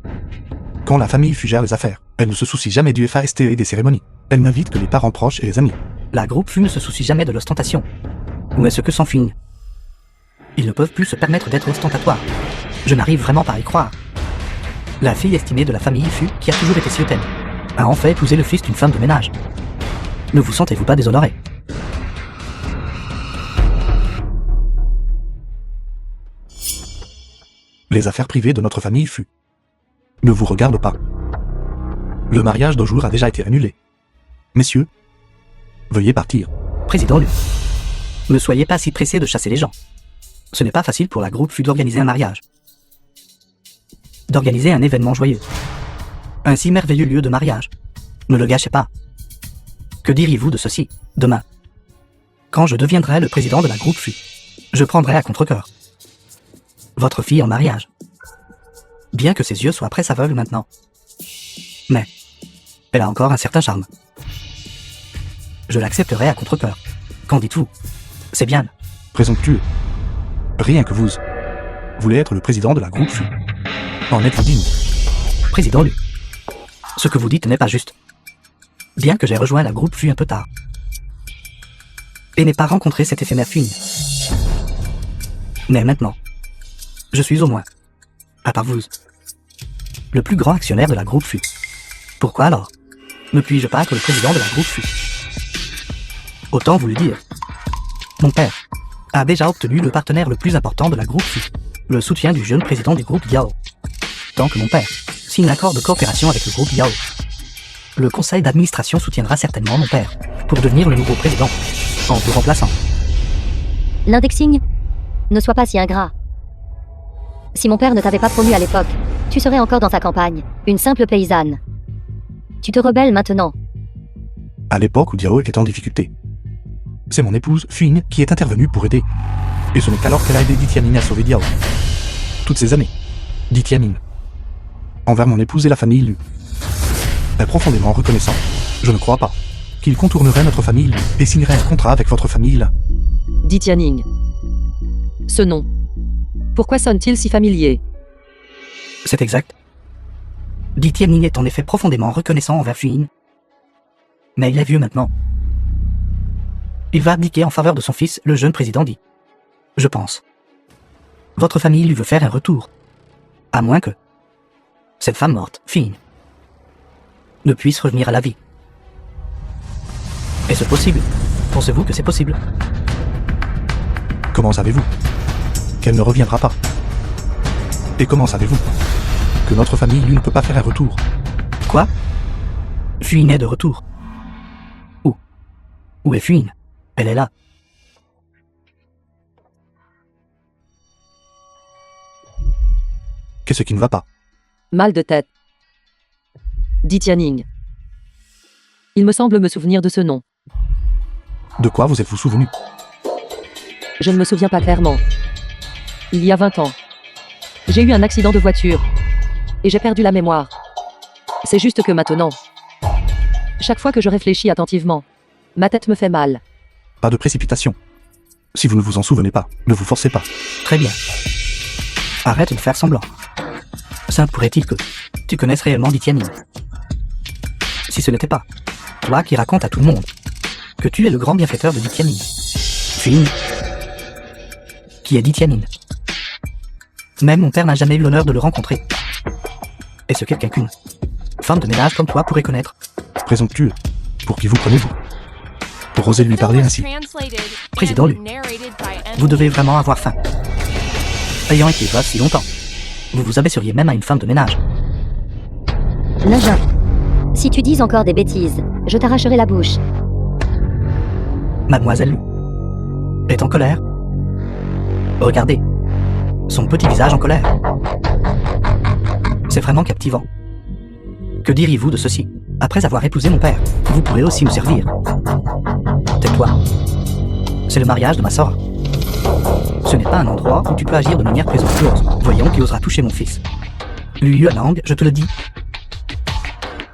Quand la famille FU gère les affaires, elle ne se soucie jamais du FAST et des cérémonies. Elle n'invite que les parents proches et les amis. La groupe FU ne se soucie jamais de l'ostentation. Où est-ce que s'en finit? Ils ne peuvent plus se permettre d'être ostentatoires. Je n'arrive vraiment pas à y croire. La fille estimée de la famille FU, qui a toujours été si hautaine, a en fait épousé le fils d'une femme de ménage. Ne vous sentez-vous pas déshonoré? Les affaires privées de notre famille FU ne vous regardent pas. Le mariage d'Ojour a déjà été annulé. Messieurs, veuillez partir. Président Lu. Ne soyez pas si pressé de chasser les gens. Ce n'est pas facile pour la groupe FU d'organiser un mariage. D'organiser un événement joyeux. Un si merveilleux lieu de mariage. Ne le gâchez pas. Que diriez-vous de ceci, demain? Quand je deviendrai le président de la groupe FU, je prendrai à contre-cœur votre fille en mariage. Bien que ses yeux soient presque aveugles maintenant. Mais elle a encore un certain charme. Je l'accepterai à contre-cœur. Qu'en dites-vous? C'est bien. Présomptueux. Rien que vous voulez être le président de la groupe FU. En êtes-vous digne? Président Lu. Ce que vous dites n'est pas juste. Bien que j'ai rejoint la groupe FU un peu tard. Et n'ai pas rencontré cette éphémère fille. Mais maintenant, je suis au moins, à part vous, le plus grand actionnaire de la groupe FU. Pourquoi alors ne puis-je pas être le président de la groupe FU? Autant vous le dire. Mon père a déjà obtenu le partenaire le plus important de la groupe FU, le soutien du jeune président du groupe Yao. Tant que mon père signe un accord de coopération avec le groupe Yao, le conseil d'administration soutiendra certainement mon père pour devenir le nouveau président, en vous remplaçant. L'indexing? Ne sois pas si ingrat. Si mon père ne t'avait pas promu à l'époque, tu serais encore dans sa campagne, une simple paysanne. Tu te rebelles maintenant. À l'époque où Diao était en difficulté. C'est mon épouse, Fuing, qui est intervenue pour aider. Et ce n'est qu'alors qu'elle a aidé Ditianine à sauver Diao. Toutes ces années, Ditianine, envers mon épouse et la famille Lu, est profondément reconnaissant. Je ne crois pas qu'il contournerait notre famille Lu et signerait un contrat avec votre famille là. Dit Tianning. Ce nom. Pourquoi sonne-t-il si familier? C'est exact. Di Tianyin est en effet profondément reconnaissant envers Fuyin. Mais il est vieux maintenant. Il va abdiquer en faveur de son fils, le jeune président Di. Je pense. Votre famille lui veut faire un retour. À moins que cette femme morte, Fuyin, ne puisse revenir à la vie. Est-ce possible? Pensez-vous que c'est possible? Comment savez-vous qu'elle ne reviendra pas? Et comment savez-vous que notre famille, lui, ne peut pas faire un retour? Quoi? Fuyin est de retour. Où est Fuyin? Elle est là. Qu'est-ce qui ne va pas? Mal de tête. Di Tianyin. Il me semble me souvenir de ce nom. De quoi vous êtes-vous souvenu? Je ne me souviens pas clairement. Il y a 20 ans. J'ai eu un accident de voiture. Et j'ai perdu la mémoire. C'est juste que maintenant, chaque fois que je réfléchis attentivement, ma tête me fait mal. Pas de précipitation. Si vous ne vous en souvenez pas, ne vous forcez pas. Très bien. Arrête de faire semblant. Ça pourrait-il que tu connaisses réellement Di Tianyin? Si ce n'était pas toi qui raconte à tout le monde que tu es le grand bienfaiteur de Di Tianyin. Fuyin. Qui est Di Tianyin? Même mon père n'a jamais eu l'honneur de le rencontrer. Est-ce quelqu'un qu'une femme de ménage comme toi pourrait connaître? Présomptueux. Pour qui vous prenez-vous? Pour oser lui parler ainsi? Président Lu, vous devez vraiment avoir faim. Ayant été veuve si longtemps, vous vous abaisseriez même à une femme de ménage. L'agent. Si tu dis encore des bêtises, je t'arracherai la bouche. Mademoiselle Lu est en colère. Regardez. Son petit visage en colère. C'est vraiment captivant. Que diriez-vous de ceci? Après avoir épousé mon père, vous pourrez aussi me servir. Tais-toi. C'est le mariage de ma sœur. Ce n'est pas un endroit où tu peux agir de manière présomptueuse. Voyons qui osera toucher mon fils. Lu Yuanang, je te le dis.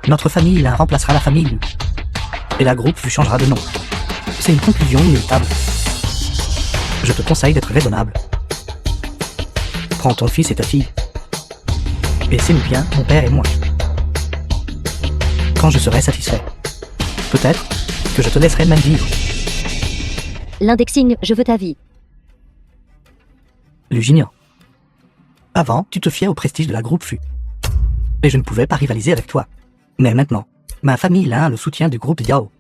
Notre famille Lin remplacera la famille Lu. Et la groupe Fu changera de nom. C'est une conclusion inévitable. Je te conseille d'être raisonnable. Prends ton fils et ta fille. Et c'est bien, mon père et moi. Quand je serai satisfait. Peut-être que je te laisserai même vivre. L'indexing, je veux ta vie. Lu Jinian. Avant, tu te fiais au prestige de la groupe Fu. Et je ne pouvais pas rivaliser avec toi. Mais maintenant, ma famille Lin a le soutien du groupe Yao.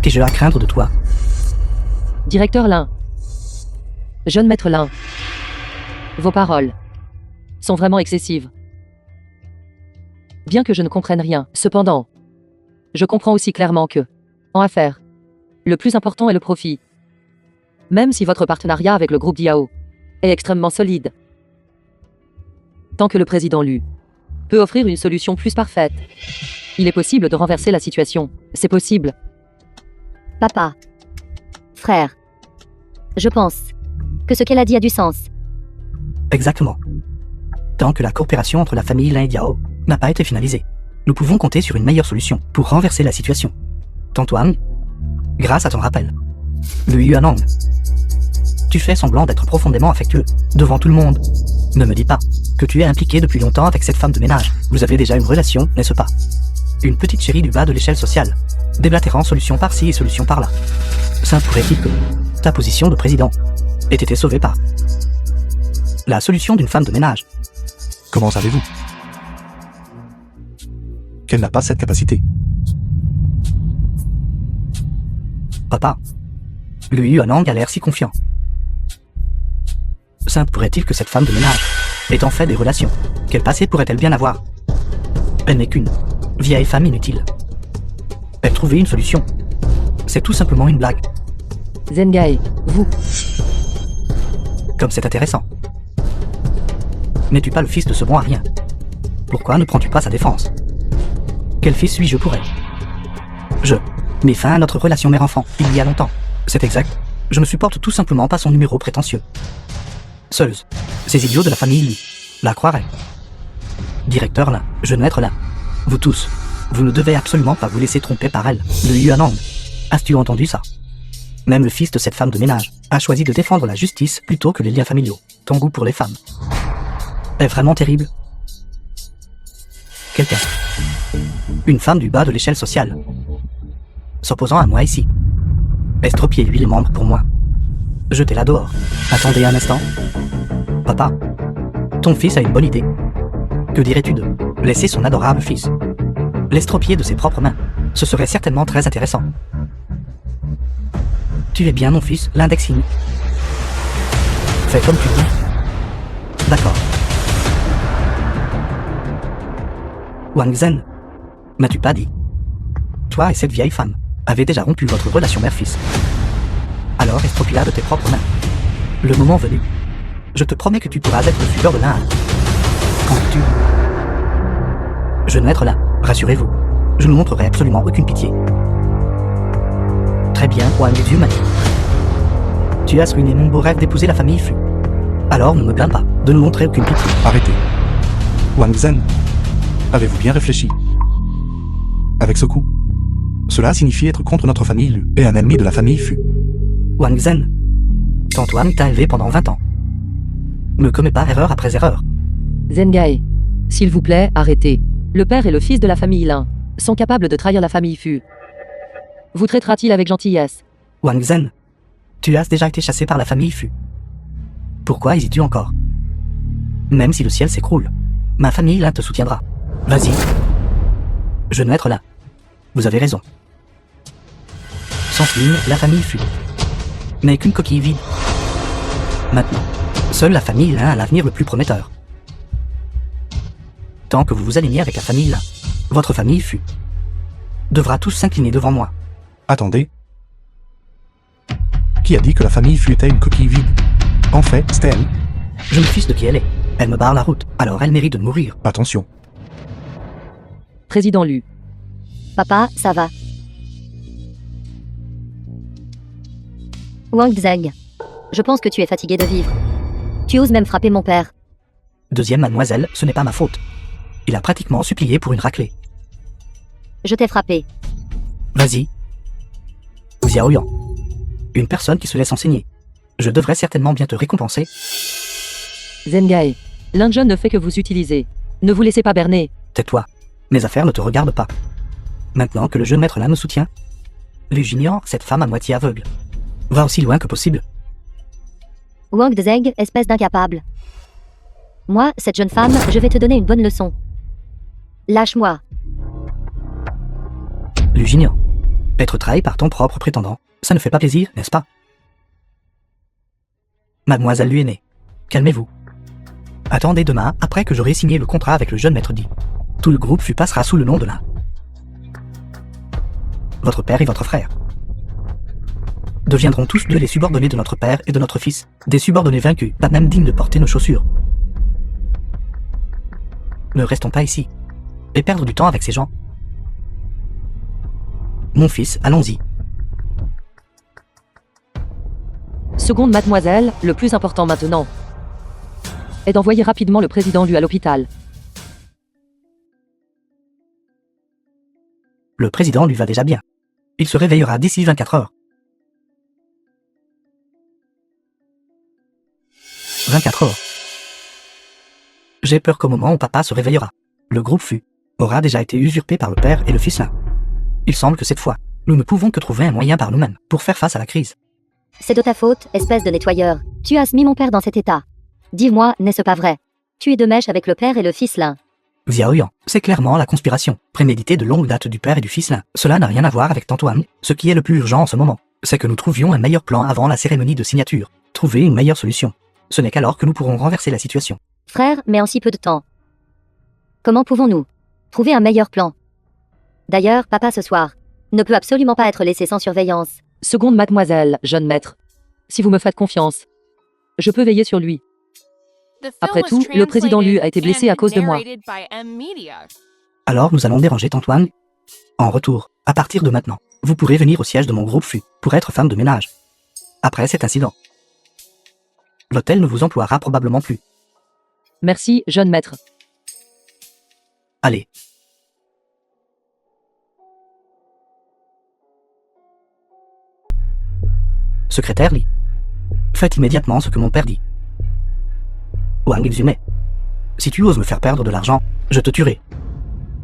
Et je à craindre de toi. Directeur Lin. Jeune maître Lin. Vos paroles sont vraiment excessives. Bien que je ne comprenne rien, cependant, je comprends aussi clairement que, en affaires, le plus important est le profit. Même si votre partenariat avec le groupe Yao est extrêmement solide. Tant que le président Lu peut offrir une solution plus parfaite, il est possible de renverser la situation. C'est possible. Papa. Frère. Je pense que ce qu'elle a dit a du sens. Exactement. Tant que la coopération entre la famille Lin et Yao n'a pas été finalisée, nous pouvons compter sur une meilleure solution pour renverser la situation. Tantuan, grâce à ton rappel. Le Yuanang. Tu fais semblant d'être profondément affectueux, devant tout le monde. Ne me dis pas que tu es impliqué depuis longtemps avec cette femme de ménage. Vous avez déjà une relation, n'est-ce pas? Une petite chérie du bas de l'échelle sociale, déblatérant solution par-ci et solution par-là. Ça pourrait-il que ta position de président ait été sauvée par la solution d'une femme de ménage? Comment savez-vous qu'elle n'a pas cette capacité? Papa, le Yuanang a l'air si confiant. Ça pourrait-il que cette femme de ménage ait en fait des relations? Quel passé pourrait-elle bien avoir? Elle n'est qu'une vieille femme inutile. Elle trouvait une solution. C'est tout simplement une blague. Zengai, vous. Comme c'est intéressant. N'es-tu pas le fils de ce bon à rien? Pourquoi ne prends-tu pas sa défense? Quel fils suis-je pour elle? Je mets fin à notre relation mère-enfant, il y a longtemps. C'est exact. Je ne supporte tout simplement pas son numéro prétentieux. Seuls ces idiots de la famille Lu la croiraient. Directeur Lin, jeune maître Lin, vous tous, vous ne devez absolument pas vous laisser tromper par elle. Le Yuanang, as-tu entendu ça? Même le fils de cette femme de ménage a choisi de défendre la justice plutôt que les liens familiaux. Ton goût pour les femmes est vraiment terrible. Quelqu'un. Une femme du bas de l'échelle sociale. S'opposant à moi ici. Estropiez-lui les membres pour moi. Jetez-la dehors. Attendez un instant. Papa. Ton fils a une bonne idée. Que dirais-tu de laisser son adorable fils l'estropier de ses propres mains? Ce serait certainement très intéressant. Tu es bien mon fils, l'indexing. Fais comme tu dis. D'accord. Wang Zhen, m'as-tu pas dit? Toi et cette vieille femme avez déjà rompu votre relation mère-fils. Alors estropie-la de tes propres mains. Le moment venu, je te promets que tu pourras être le suiveur de l'un. Quand tu... Je ne vais être là, rassurez-vous. Je ne montrerai absolument aucune pitié. Très bien, Wang Zhen. Tu as ruiné mon beau rêve d'épouser la famille Fu. Alors ne me plains pas de ne montrer aucune pitié. Arrêtez. Wang Zhen, avez-vous bien réfléchi? Avec ce coup, cela signifie être contre notre famille Lu et un ennemi de la famille Fu. Wang Zhen, Tantuan t'a élevé pendant 20 ans. Ne commets pas erreur après erreur. Zengai. S'il vous plaît, arrêtez. Le père et le fils de la famille Lin sont capables de trahir la famille Fu. Vous traitera-t-il avec gentillesse? Wang Zhen, tu as déjà été chassé par la famille Fu. Pourquoi hésites-tu encore? Même si le ciel s'écroule, ma famille Lin te soutiendra. Vas-y. Je ne vais être là. Vous avez raison. Sans film, la famille Fu n'est qu'une coquille vide. Maintenant, seule la famille Lin a l'avenir le plus prometteur. Tant que vous vous alignez avec la famille Lin, votre famille Fu devra tous s'incliner devant moi. Attendez. Qui a dit que la famille Fu était une coquille vide? En fait, c'était elle. Je me fiche de qui elle est. Elle me barre la route, alors elle mérite de mourir. Attention. Président Lu. Papa, ça va. Wang Zheng. Je pense que tu es fatigué de vivre. Tu oses même frapper mon père. Deuxième mademoiselle, ce n'est pas ma faute. Il a pratiquement supplié pour une raclée. Je t'ai frappé. Vas-y. Xiao Yang. Une personne qui se laisse enseigner. Je devrais certainement bien te récompenser. Zengai. L'Injun ne fait que vous utiliser. Ne vous laissez pas berner. Tais-toi. Mes affaires ne te regardent pas. Maintenant que le jeune maître là me soutient, Lu Junior, cette femme à moitié aveugle, va aussi loin que possible. Wang Zheng, espèce d'incapable. Moi, cette jeune femme, je vais te donner une bonne leçon. Lâche-moi. Lu Junior. Être trahi par ton propre prétendant, ça ne fait pas plaisir, n'est-ce pas? Mademoiselle Lu aînée, calmez-vous. Attendez demain, après que j'aurai signé le contrat avec le jeune maître dit. Tout le groupe Fu passera sous le nom de l'un. Votre père et votre frère deviendront tous deux les subordonnés de notre père et de notre fils, des subordonnés vaincus, pas même dignes de porter nos chaussures. Ne restons pas ici et perdre du temps avec ces gens. Mon fils, allons-y. Seconde mademoiselle, le plus important maintenant est d'envoyer rapidement le président Lu à l'hôpital. Le président lui va déjà bien. Il se réveillera d'ici 24 heures. 24 heures. J'ai peur qu'au moment où papa se réveillera, le groupe Fu aura déjà été usurpé par le père et le fils Lin. Il semble que cette fois, nous ne pouvons que trouver un moyen par nous-mêmes pour faire face à la crise. C'est de ta faute, espèce de nettoyeur. Tu as mis mon père dans cet état. Dis-moi, n'est-ce pas vrai? Tu es de mèche avec le père et le fils Lin. Xiao Yang, c'est clairement la conspiration, préméditée de longue date du père et du fils Lin. Cela n'a rien à voir avec Tantuan. Ce qui est le plus urgent en ce moment, c'est que nous trouvions un meilleur plan avant la cérémonie de signature. Trouver une meilleure solution. Ce n'est qu'alors que nous pourrons renverser la situation. Frère, mais en si peu de temps. Comment pouvons-nous trouver un meilleur plan? D'ailleurs, papa ce soir ne peut absolument pas être laissé sans surveillance. Seconde mademoiselle, jeune maître. Si vous me faites confiance, je peux veiller sur lui. Après tout, le président Lu a été blessé à cause de moi. Alors nous allons déranger Tantuan. En retour, à partir de maintenant, vous pourrez venir au siège de mon groupe Fu pour être femme de ménage. Après cet incident, l'hôtel ne vous emploiera probablement plus. Merci, jeune maître. Allez. Secrétaire Li. Faites immédiatement ce que mon père dit. Wang Xumei. Si tu oses me faire perdre de l'argent, je te tuerai.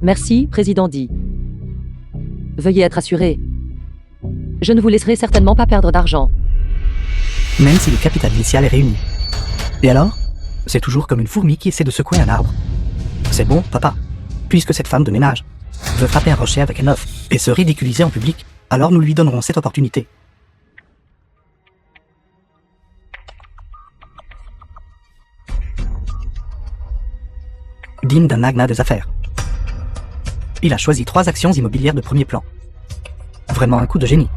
Merci, président Di. Veuillez être assuré. Je ne vous laisserai certainement pas perdre d'argent. Même si le capital initial est réuni. Et alors? C'est toujours comme une fourmi qui essaie de secouer un arbre. C'est bon, papa. Puisque cette femme de ménage veut frapper un rocher avec un œuf et se ridiculiser en public, alors nous lui donnerons cette opportunité. Digne d'un magnat des affaires. Il a choisi 3 actions immobilières de premier plan. Vraiment un coup de génie.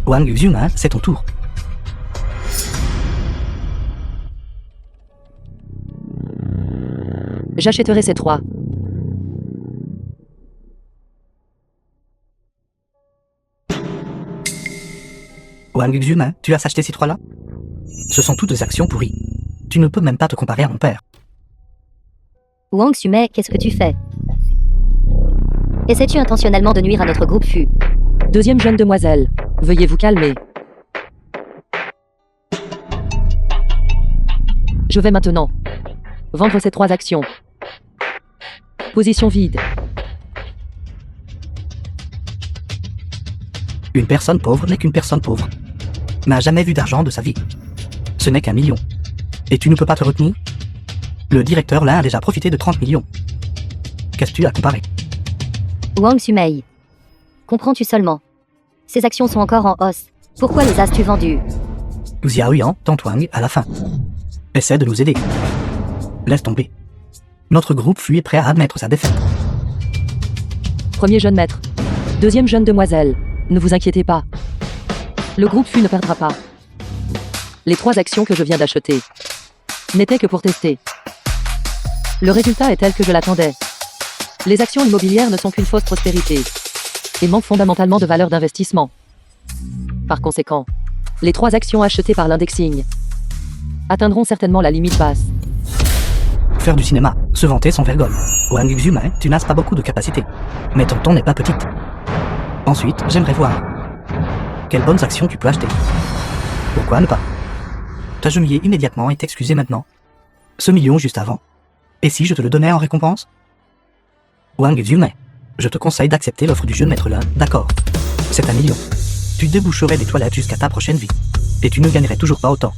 Wang Xuma, c'est ton tour. J'achèterai ces 3. Wang Xuma, tu as acheté ces 3-là? Ce sont toutes des actions pourries. Tu ne peux même pas te comparer à mon père. Wang Xuma, qu'est-ce que tu fais? Essaies-tu intentionnellement de nuire à notre groupe FU? Deuxième jeune demoiselle, veuillez vous calmer. Je vais maintenant vendre ces 3 actions. Position vide. Une personne pauvre n'est qu'une personne pauvre. N'a jamais vu d'argent de sa vie. Ce n'est qu'1 million. Et tu ne peux pas te retenir? Le directeur là a déjà profité de 30 millions. Qu'est-ce que tu as comparé? Wang Xuma. Comprends-tu seulement? Ces actions sont encore en hausse. Pourquoi les as-tu vendues? Xiaoyan, tente Wang à la fin. Essaie de nous aider. Laisse tomber. Notre groupe FU est prêt à admettre sa défaite. Premier jeune maître. Deuxième jeune demoiselle, ne vous inquiétez pas. Le groupe FU ne perdra pas. Les 3 actions que je viens d'acheter n'étaient que pour tester. Le résultat est tel que je l'attendais. Les actions immobilières ne sont qu'une fausse prospérité et manquent fondamentalement de valeur d'investissement. Par conséquent, les 3 actions achetées par l'indexing atteindront certainement la limite basse. Faire du cinéma, se vanter sans vergogne. Wang Xuma, tu n'as pas beaucoup de capacité. Mais ton ton n'est pas petite. Ensuite, j'aimerais voir quelles bonnes actions tu peux acheter. Pourquoi ne pas t'agenouiller immédiatement et t'excuser maintenant? Ce million juste avant. Et si je te le donnais en récompense? Wang Xuma, je te conseille d'accepter l'offre du jeune maître là, d'accord. C'est 1 million. Tu déboucherais des toilettes jusqu'à ta prochaine vie. Et tu ne gagnerais toujours pas autant.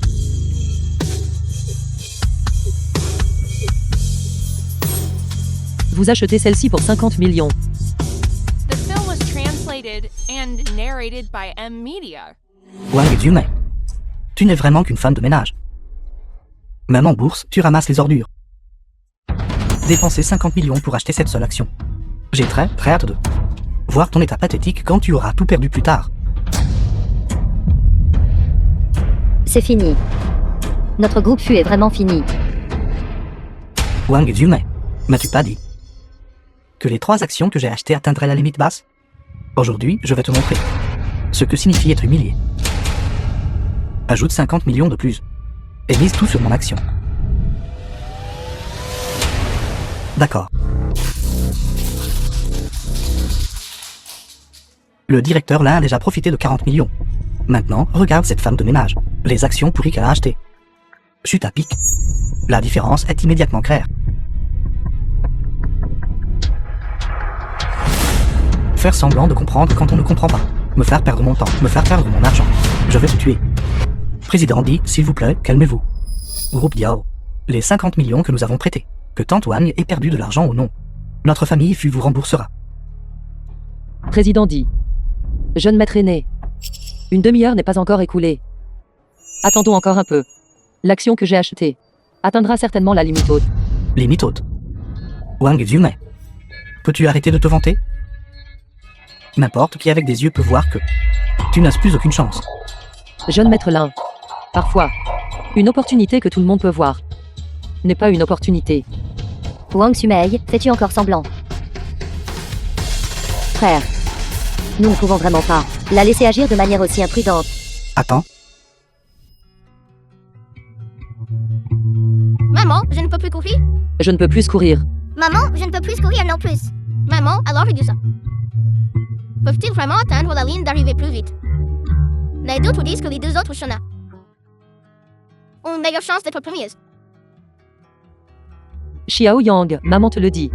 Vous achetez celle-ci pour 50 millions. The film was translated and narrated by M Media. Wang Xuma, tu n'es vraiment qu'une femme de ménage. Même en bourse, tu ramasses les ordures. Dépenser 50 millions pour acheter cette seule action. J'ai très hâte de voir ton état pathétique quand tu auras tout perdu plus tard. C'est fini. Notre groupe FU est vraiment fini. Wang Xuma, m'as-tu pas dit que les 3 actions que j'ai achetées atteindraient la limite basse? Aujourd'hui, je vais te montrer ce que signifie être humilié. Ajoute 50 millions de plus et mise tout sur mon action. D'accord. Le directeur là a déjà profité de 40 millions. Maintenant, regarde cette femme de ménage. Les actions pourries qu'elle a achetées. Chute à pic. La différence est immédiatement claire. Faire semblant de comprendre quand on ne comprend pas. Me faire perdre mon temps, me faire perdre mon argent. Je vais te tuer. Président dit, s'il vous plaît, calmez-vous. Groupe Diao. Les 50 millions que nous avons prêtés. Que Tante Wang ait perdu de l'argent ou non. Notre famille FU vous remboursera. Président dit. Jeune maître aîné. Une demi-heure n'est pas encore écoulée. Attendons encore un peu. L'action que j'ai achetée atteindra certainement la limite haute. Limite haute. Wang Xuma. Peux-tu arrêter de te vanter? N'importe qui avec des yeux peut voir que tu n'as plus aucune chance. Jeune maître Lin. Parfois, une opportunité que tout le monde peut voir n'est pas une opportunité. Wang Xuma, fais-tu encore semblant? Frère, nous ne pouvons vraiment pas la laisser agir de manière aussi imprudente. Attends. Maman, je ne peux plus courir. Je ne peux plus courir. Maman, je ne peux plus courir non plus. Maman, alors réduis ça. Peuvent-ils vraiment atteindre la ligne d'arrivée plus vite? Les deux disent que les 2 autres Shona ont une meilleure chance d'être premiers. Xiao Yang, maman te le dit.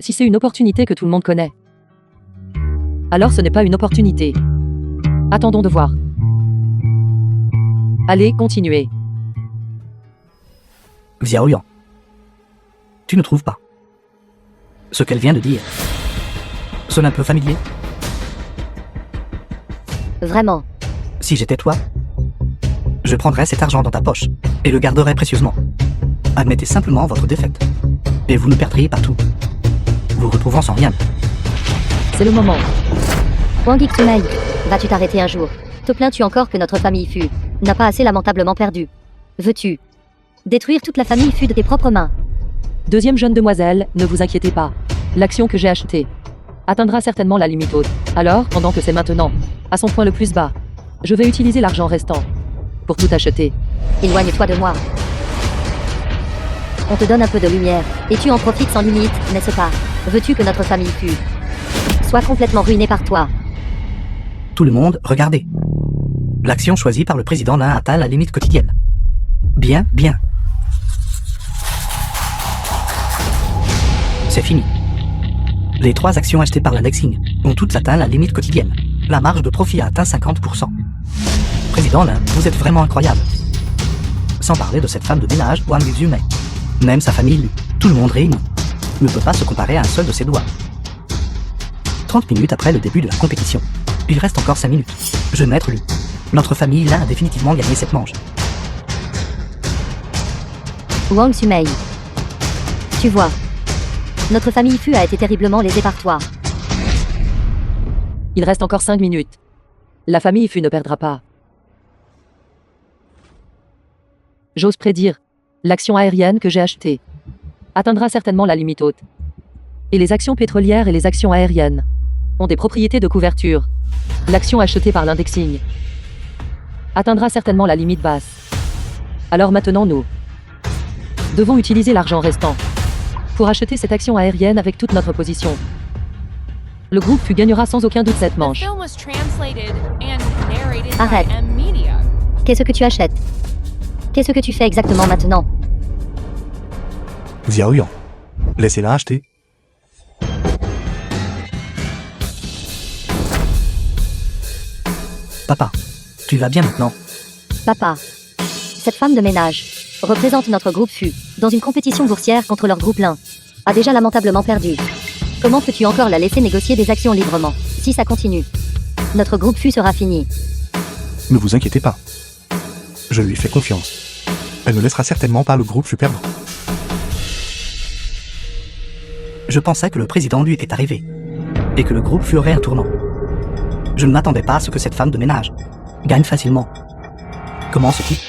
Si c'est une opportunité que tout le monde connaît. Alors ce n'est pas une opportunité. Attendons de voir. Allez, continuez. Xiaoyang. Tu ne trouves pas ce qu'elle vient de dire sonne un peu familier? Vraiment. Si j'étais toi, je prendrais cet argent dans ta poche et le garderais précieusement. Admettez simplement votre défaite. Et vous ne perdriez pas tout. Vous retrouvant sans rien. C'est le moment. Wang Xumei, vas-tu t'arrêter un jour? Te plains-tu encore que notre famille Fu n'a pas assez lamentablement perdu? Veux-tu détruire toute la famille Fu de tes propres mains? Deuxième jeune demoiselle, ne vous inquiétez pas. L'action que j'ai achetée atteindra certainement la limite haute. Alors, pendant que c'est maintenant, à son point le plus bas, je vais utiliser l'argent restant pour tout acheter. Éloigne-toi de moi. On te donne un peu de lumière, et tu en profites sans limite, n'est-ce pas? Veux-tu que notre famille Fu soit complètement ruinée par toi? Tout le monde, regardez. L'action choisie par le président n'a atteint la limite quotidienne. Bien, bien. C'est fini. Les 3 actions achetées par l'indexing ont toutes atteint la limite quotidienne. La marge de profit a atteint 50%. Président Lin, vous êtes vraiment incroyable. Sans parler de cette femme de ménage, Wang Xumei. Même sa famille, tout le monde réuni, ne peut pas se comparer à un seul de ses doigts. 30 minutes après le début de la compétition. Il reste encore 5 minutes. Je maître Lu. Notre famille Lin a définitivement gagné cette manche. Wang Xumei. Tu vois, notre famille Fu a été terriblement lésée par toi. Il reste encore 5 minutes. La famille Fu ne perdra pas. J'ose prédire, l'action aérienne que j'ai achetée atteindra certainement la limite haute. Et les actions pétrolières et les actions aériennes ont des propriétés de couverture. L'action achetée par l'indexing atteindra certainement la limite basse. Alors maintenant nous devons utiliser l'argent restant pour acheter cette action aérienne avec toute notre position. Le groupe Fu gagnera sans aucun doute cette The manche. film was translated and narrated Arrête. by M Media. Qu'est-ce que tu achètes? Qu'est-ce que tu fais exactement maintenant? Xiaoyang. Laissez-la acheter. Papa, tu vas bien maintenant? Papa, cette femme de ménage représente notre groupe Fu dans une compétition boursière contre leur groupe Lin. A déjà lamentablement perdu. Comment peux-tu encore la laisser négocier des actions librement? Si ça continue, notre groupe Fu sera fini. Ne vous inquiétez pas. Je lui fais confiance. Elle ne laissera certainement pas le groupe Fu perdre. Je pensais que le président lui est arrivé. Et que le groupe Fu aurait un tournant. Je ne m'attendais pas à ce que cette femme de ménage gagne facilement. Comment ce type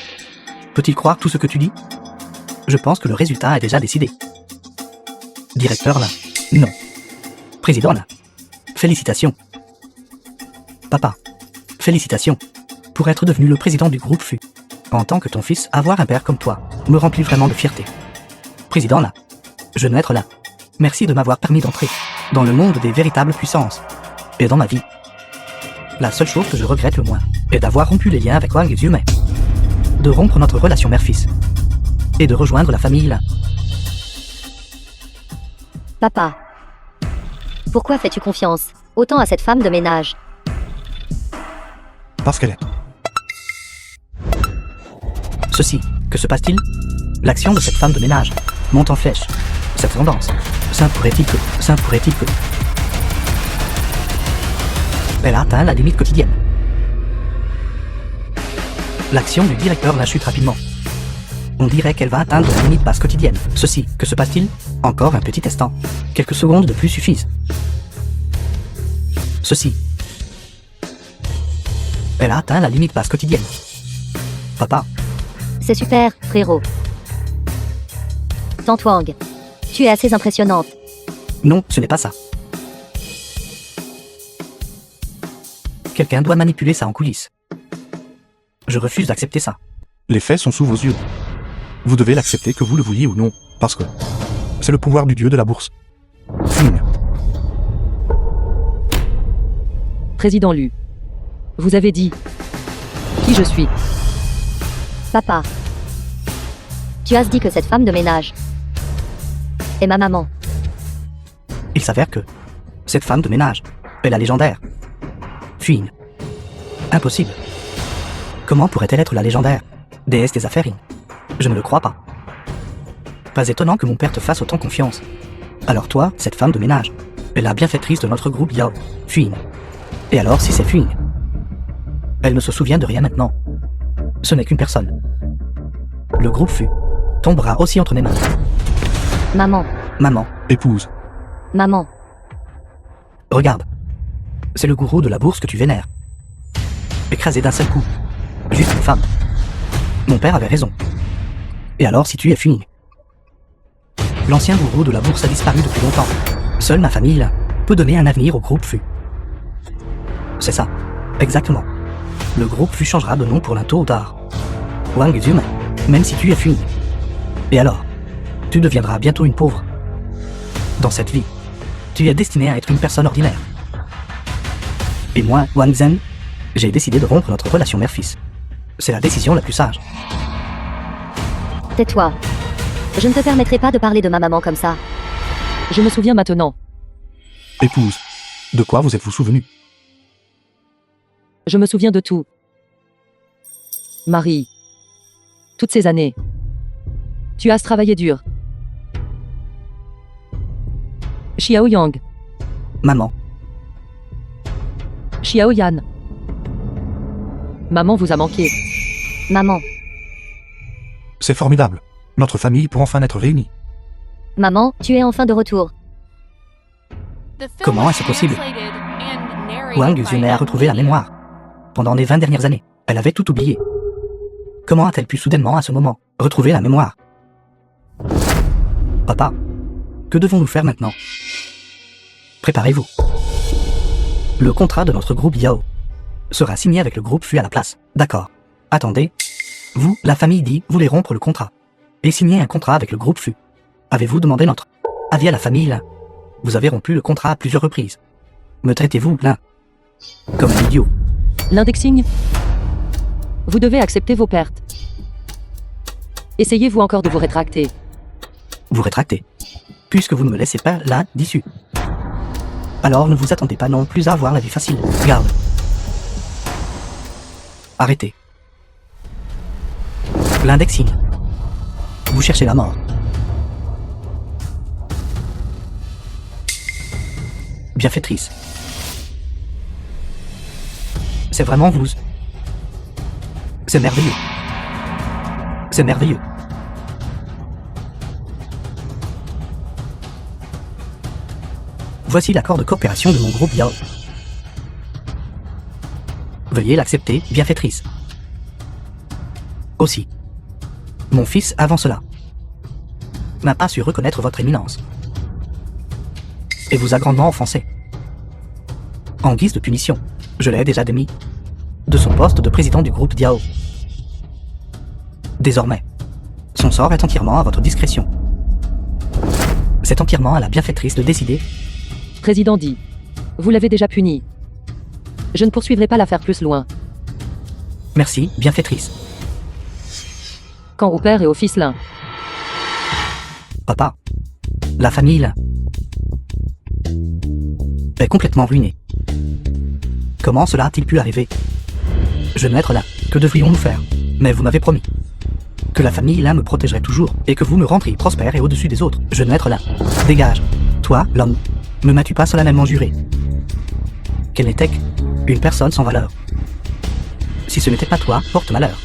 peut-il croire tout ce que tu dis? Je pense que le résultat est déjà décidé. Directeur là. Non. Président là. Félicitations. Papa. Félicitations. Pour être devenu le président du groupe Fu. En tant que ton fils, avoir un père comme toi me remplit vraiment de fierté. Président là. Je naître là. Merci de m'avoir permis d'entrer dans le monde des véritables puissances. Et dans ma vie. La seule chose que je regrette le moins est d'avoir rompu les liens avec Wang Xumei. De rompre notre relation mère-fils. Et de rejoindre la famille Lin. Papa, pourquoi fais-tu confiance autant à cette femme de ménage? Parce qu'elle est. Ceci, que se passe-t-il? L'action de cette femme de ménage monte en flèche. Cette tendance. Ça pourrait-il que... Elle a atteint la limite quotidienne. L'action du directeur la chute rapidement. On dirait qu'elle va atteindre la limite basse quotidienne. Ceci, que se passe-t-il? Encore un petit instant. Quelques secondes de plus suffisent. Ceci. Elle a atteint la limite basse quotidienne. Papa, C'est super, frérot. Tante Wang, tu es assez impressionnante. non, ce n'est pas ça. Quelqu'un doit manipuler ça en coulisses. Je refuse d'accepter ça. Les faits sont sous vos yeux. Vous devez l'accepter que vous le vouliez ou non, parce que c'est le pouvoir du dieu de la bourse. Fing. Président Lu. Vous avez dit qui je suis. Papa, tu as dit que cette femme de ménage est ma maman. Il s'avère que cette femme de ménage est la légendaire Fuin. Impossible. Comment pourrait-elle être la légendaire déesse des affaires? Je ne le crois pas. Pas étonnant que mon père te fasse autant confiance. Alors toi, cette femme de ménage, est la bienfaitrice de notre groupe Yao, Fuin. Et alors si c'est Fuin, elle ne se souvient de rien maintenant. Ce n'est qu'une personne. Le groupe Fu tombera aussi entre mes mains. Maman, Maman, Épouse. maman, regarde. C'est le gourou de la bourse que tu vénères. Écrasé d'un seul coup. Juste une femme. Mon père avait raison. Et alors si tu es Fuin? L'ancien gourou de la bourse a disparu depuis longtemps. Seule ma famille peut donner un avenir au groupe Fu. C'est ça. Exactement. Le groupe Fu changera de nom pour l'un tôt ou tard. Wang Zhuma, même si tu es Fuin. Et alors, tu deviendras bientôt une pauvre. Dans cette vie, tu es destiné à être une personne ordinaire. Et moi, Wang Zhen, j'ai décidé de rompre notre relation mère-fils. C'est la décision la plus sage. tais-toi. Je ne te permettrai pas de parler de ma maman comme ça. Je me souviens maintenant. Épouse. De quoi vous êtes-vous souvenu? Je me souviens de tout. Marie. Toutes ces années. Tu as travaillé dur. Xiao Yang. Maman, Xiao Yan. Maman vous a manqué. Maman, C'est formidable. Notre famille pour enfin être réunie. maman, tu es enfin de retour. The film Comment was est-ce possible? translated and narrated Wang by Zhuma a retrouvé la mémoire. Pendant les 20 dernières années, elle avait tout oublié. Comment a-t-elle pu soudainement, à ce moment, retrouver la mémoire? Papa, que devons-nous faire maintenant? Préparez-vous. Le contrat de notre groupe Yao sera signé avec le groupe Fu à la place. D'accord. Attendez. Vous, la famille Di, voulez rompre le contrat et signer un contrat avec le groupe Fu. Avez-vous demandé notre avis à la famille là? Vous avez rompu le contrat à plusieurs reprises. Me traitez-vous, là, comme un idiot? L'indexing. Vous devez accepter vos pertes. Essayez-vous encore de vous rétracter. Vous rétractez, puisque vous ne me laissez pas là d'issue. Alors ne vous attendez pas non plus à avoir la vie facile. Garde. Arrêtez. L'indexing. Vous cherchez la mort. Bienfaitrice. C'est vraiment vous. C'est merveilleux. C'est merveilleux. Voici l'accord de coopération de mon groupe Yao. Veuillez l'accepter, bienfaitrice. Aussi, mon fils, avant cela, n'a pas su reconnaître votre éminence et vous a grandement offensé. En guise de punition, je l'ai déjà démis de son poste de président du groupe Diao. Désormais, son sort est entièrement à votre discrétion. C'est entièrement à la bienfaitrice de décider. Président dit. Vous l'avez déjà puni. Je ne poursuivrai pas l'affaire plus loin. Merci, bienfaitrice. Quand au père et au fils l'un. Papa, la famille là, est complètement ruinée. Comment cela a-t-il pu arriver? Je vais être là. Que devrions-nous faire? Mais vous m'avez promis que la famille là me protégerait toujours et que vous me rendriez prospère et au-dessus des autres. Je vais être là. Dégage. Toi, l'homme, ne m'as-tu pas solennellement juré qu'elle n'était qu'une personne sans valeur? Si ce n'était pas toi, porte malheur.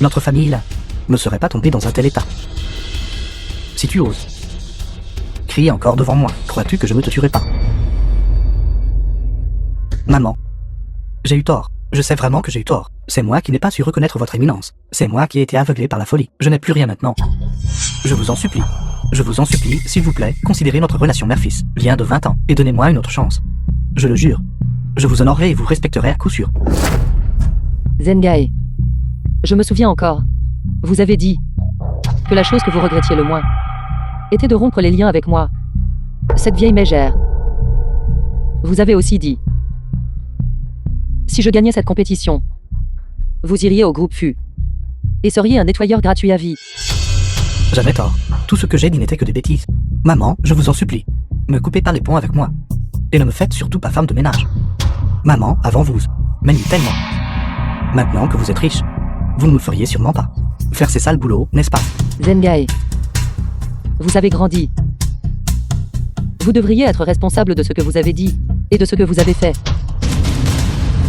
Notre famille là ne serait pas tombée dans un tel état. Si tu oses crier encore devant moi, crois-tu que je ne te tuerai pas? Maman, j'ai eu tort. Je sais vraiment que j'ai eu tort. C'est moi qui n'ai pas su reconnaître votre éminence. C'est moi qui ai été aveuglé par la folie. Je n'ai plus rien maintenant. Je vous en supplie. Je vous en supplie, s'il vous plaît, considérez notre relation mère-fils, lien de 20 ans, et donnez-moi une autre chance. Je le jure. Je vous honorerai et vous respecterai à coup sûr. Zengai. Je me souviens encore. Vous avez dit que la chose que vous regrettiez le moins était de rompre les liens avec moi. Cette vieille mégère. Vous avez aussi dit: si je gagnais cette compétition, vous iriez au groupe Fu et seriez un nettoyeur gratuit à vie. J'avais tort. Tout ce que j'ai dit n'était que des bêtises. Maman, je vous en supplie. Me coupez pas les ponts avec moi. Et ne me faites surtout pas femme de ménage. Maman, avant vous, m'aime tellement. Maintenant que vous êtes riche, vous ne me feriez sûrement pas faire ces sales boulots, n'est-ce pas? Zengai. Vous avez grandi. Vous devriez être responsable de ce que vous avez dit, et de ce que vous avez fait.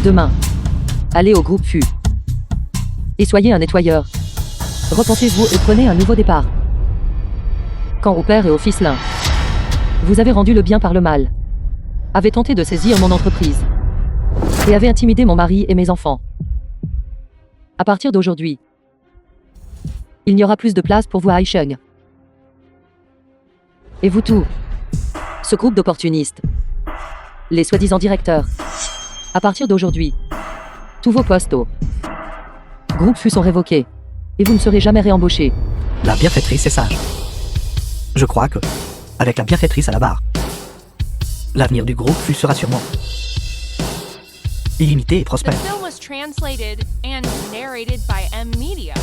Demain, allez au groupe FU. Et soyez un nettoyeur. Repensez-vous et prenez un nouveau départ. Quand au père et au fils l'un, vous avez rendu le bien par le mal, avez tenté de saisir mon entreprise, et avez intimidé mon mari et mes enfants. À partir d'aujourd'hui, il n'y aura plus de place pour vous à Aicheng. Et vous tous, ce groupe d'opportunistes, les soi-disant directeurs, à partir d'aujourd'hui, tous vos postes au groupe FU sont révoqués, et vous ne serez jamais réembauchés. La bienfaitrice est sage. Je crois que, avec la bienfaitrice à la barre, l'avenir du groupe FU sera sûrement illimité et The prospère. film was translated and narrated by M Media.